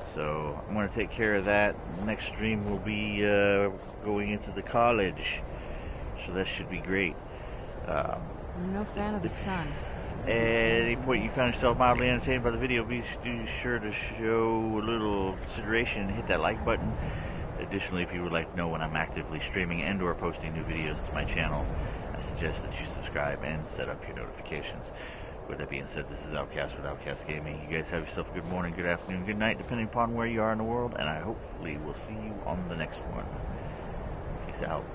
So I'm going to take care of that. Next stream will be going into the college, so that should be great. I'm no fan of the sun. At any point you found yourself mildly entertained by the video, be sure to show a little consideration and hit that like button. Additionally, if you would like to know when I'm actively streaming and or posting new videos to my channel, I suggest that you subscribe and set up your notifications. With that being said, this is Outcast with Outcast Gaming. You guys have yourself a good morning, good afternoon, good night, depending upon where you are in the world, and I hopefully will see you on the next one. Peace out.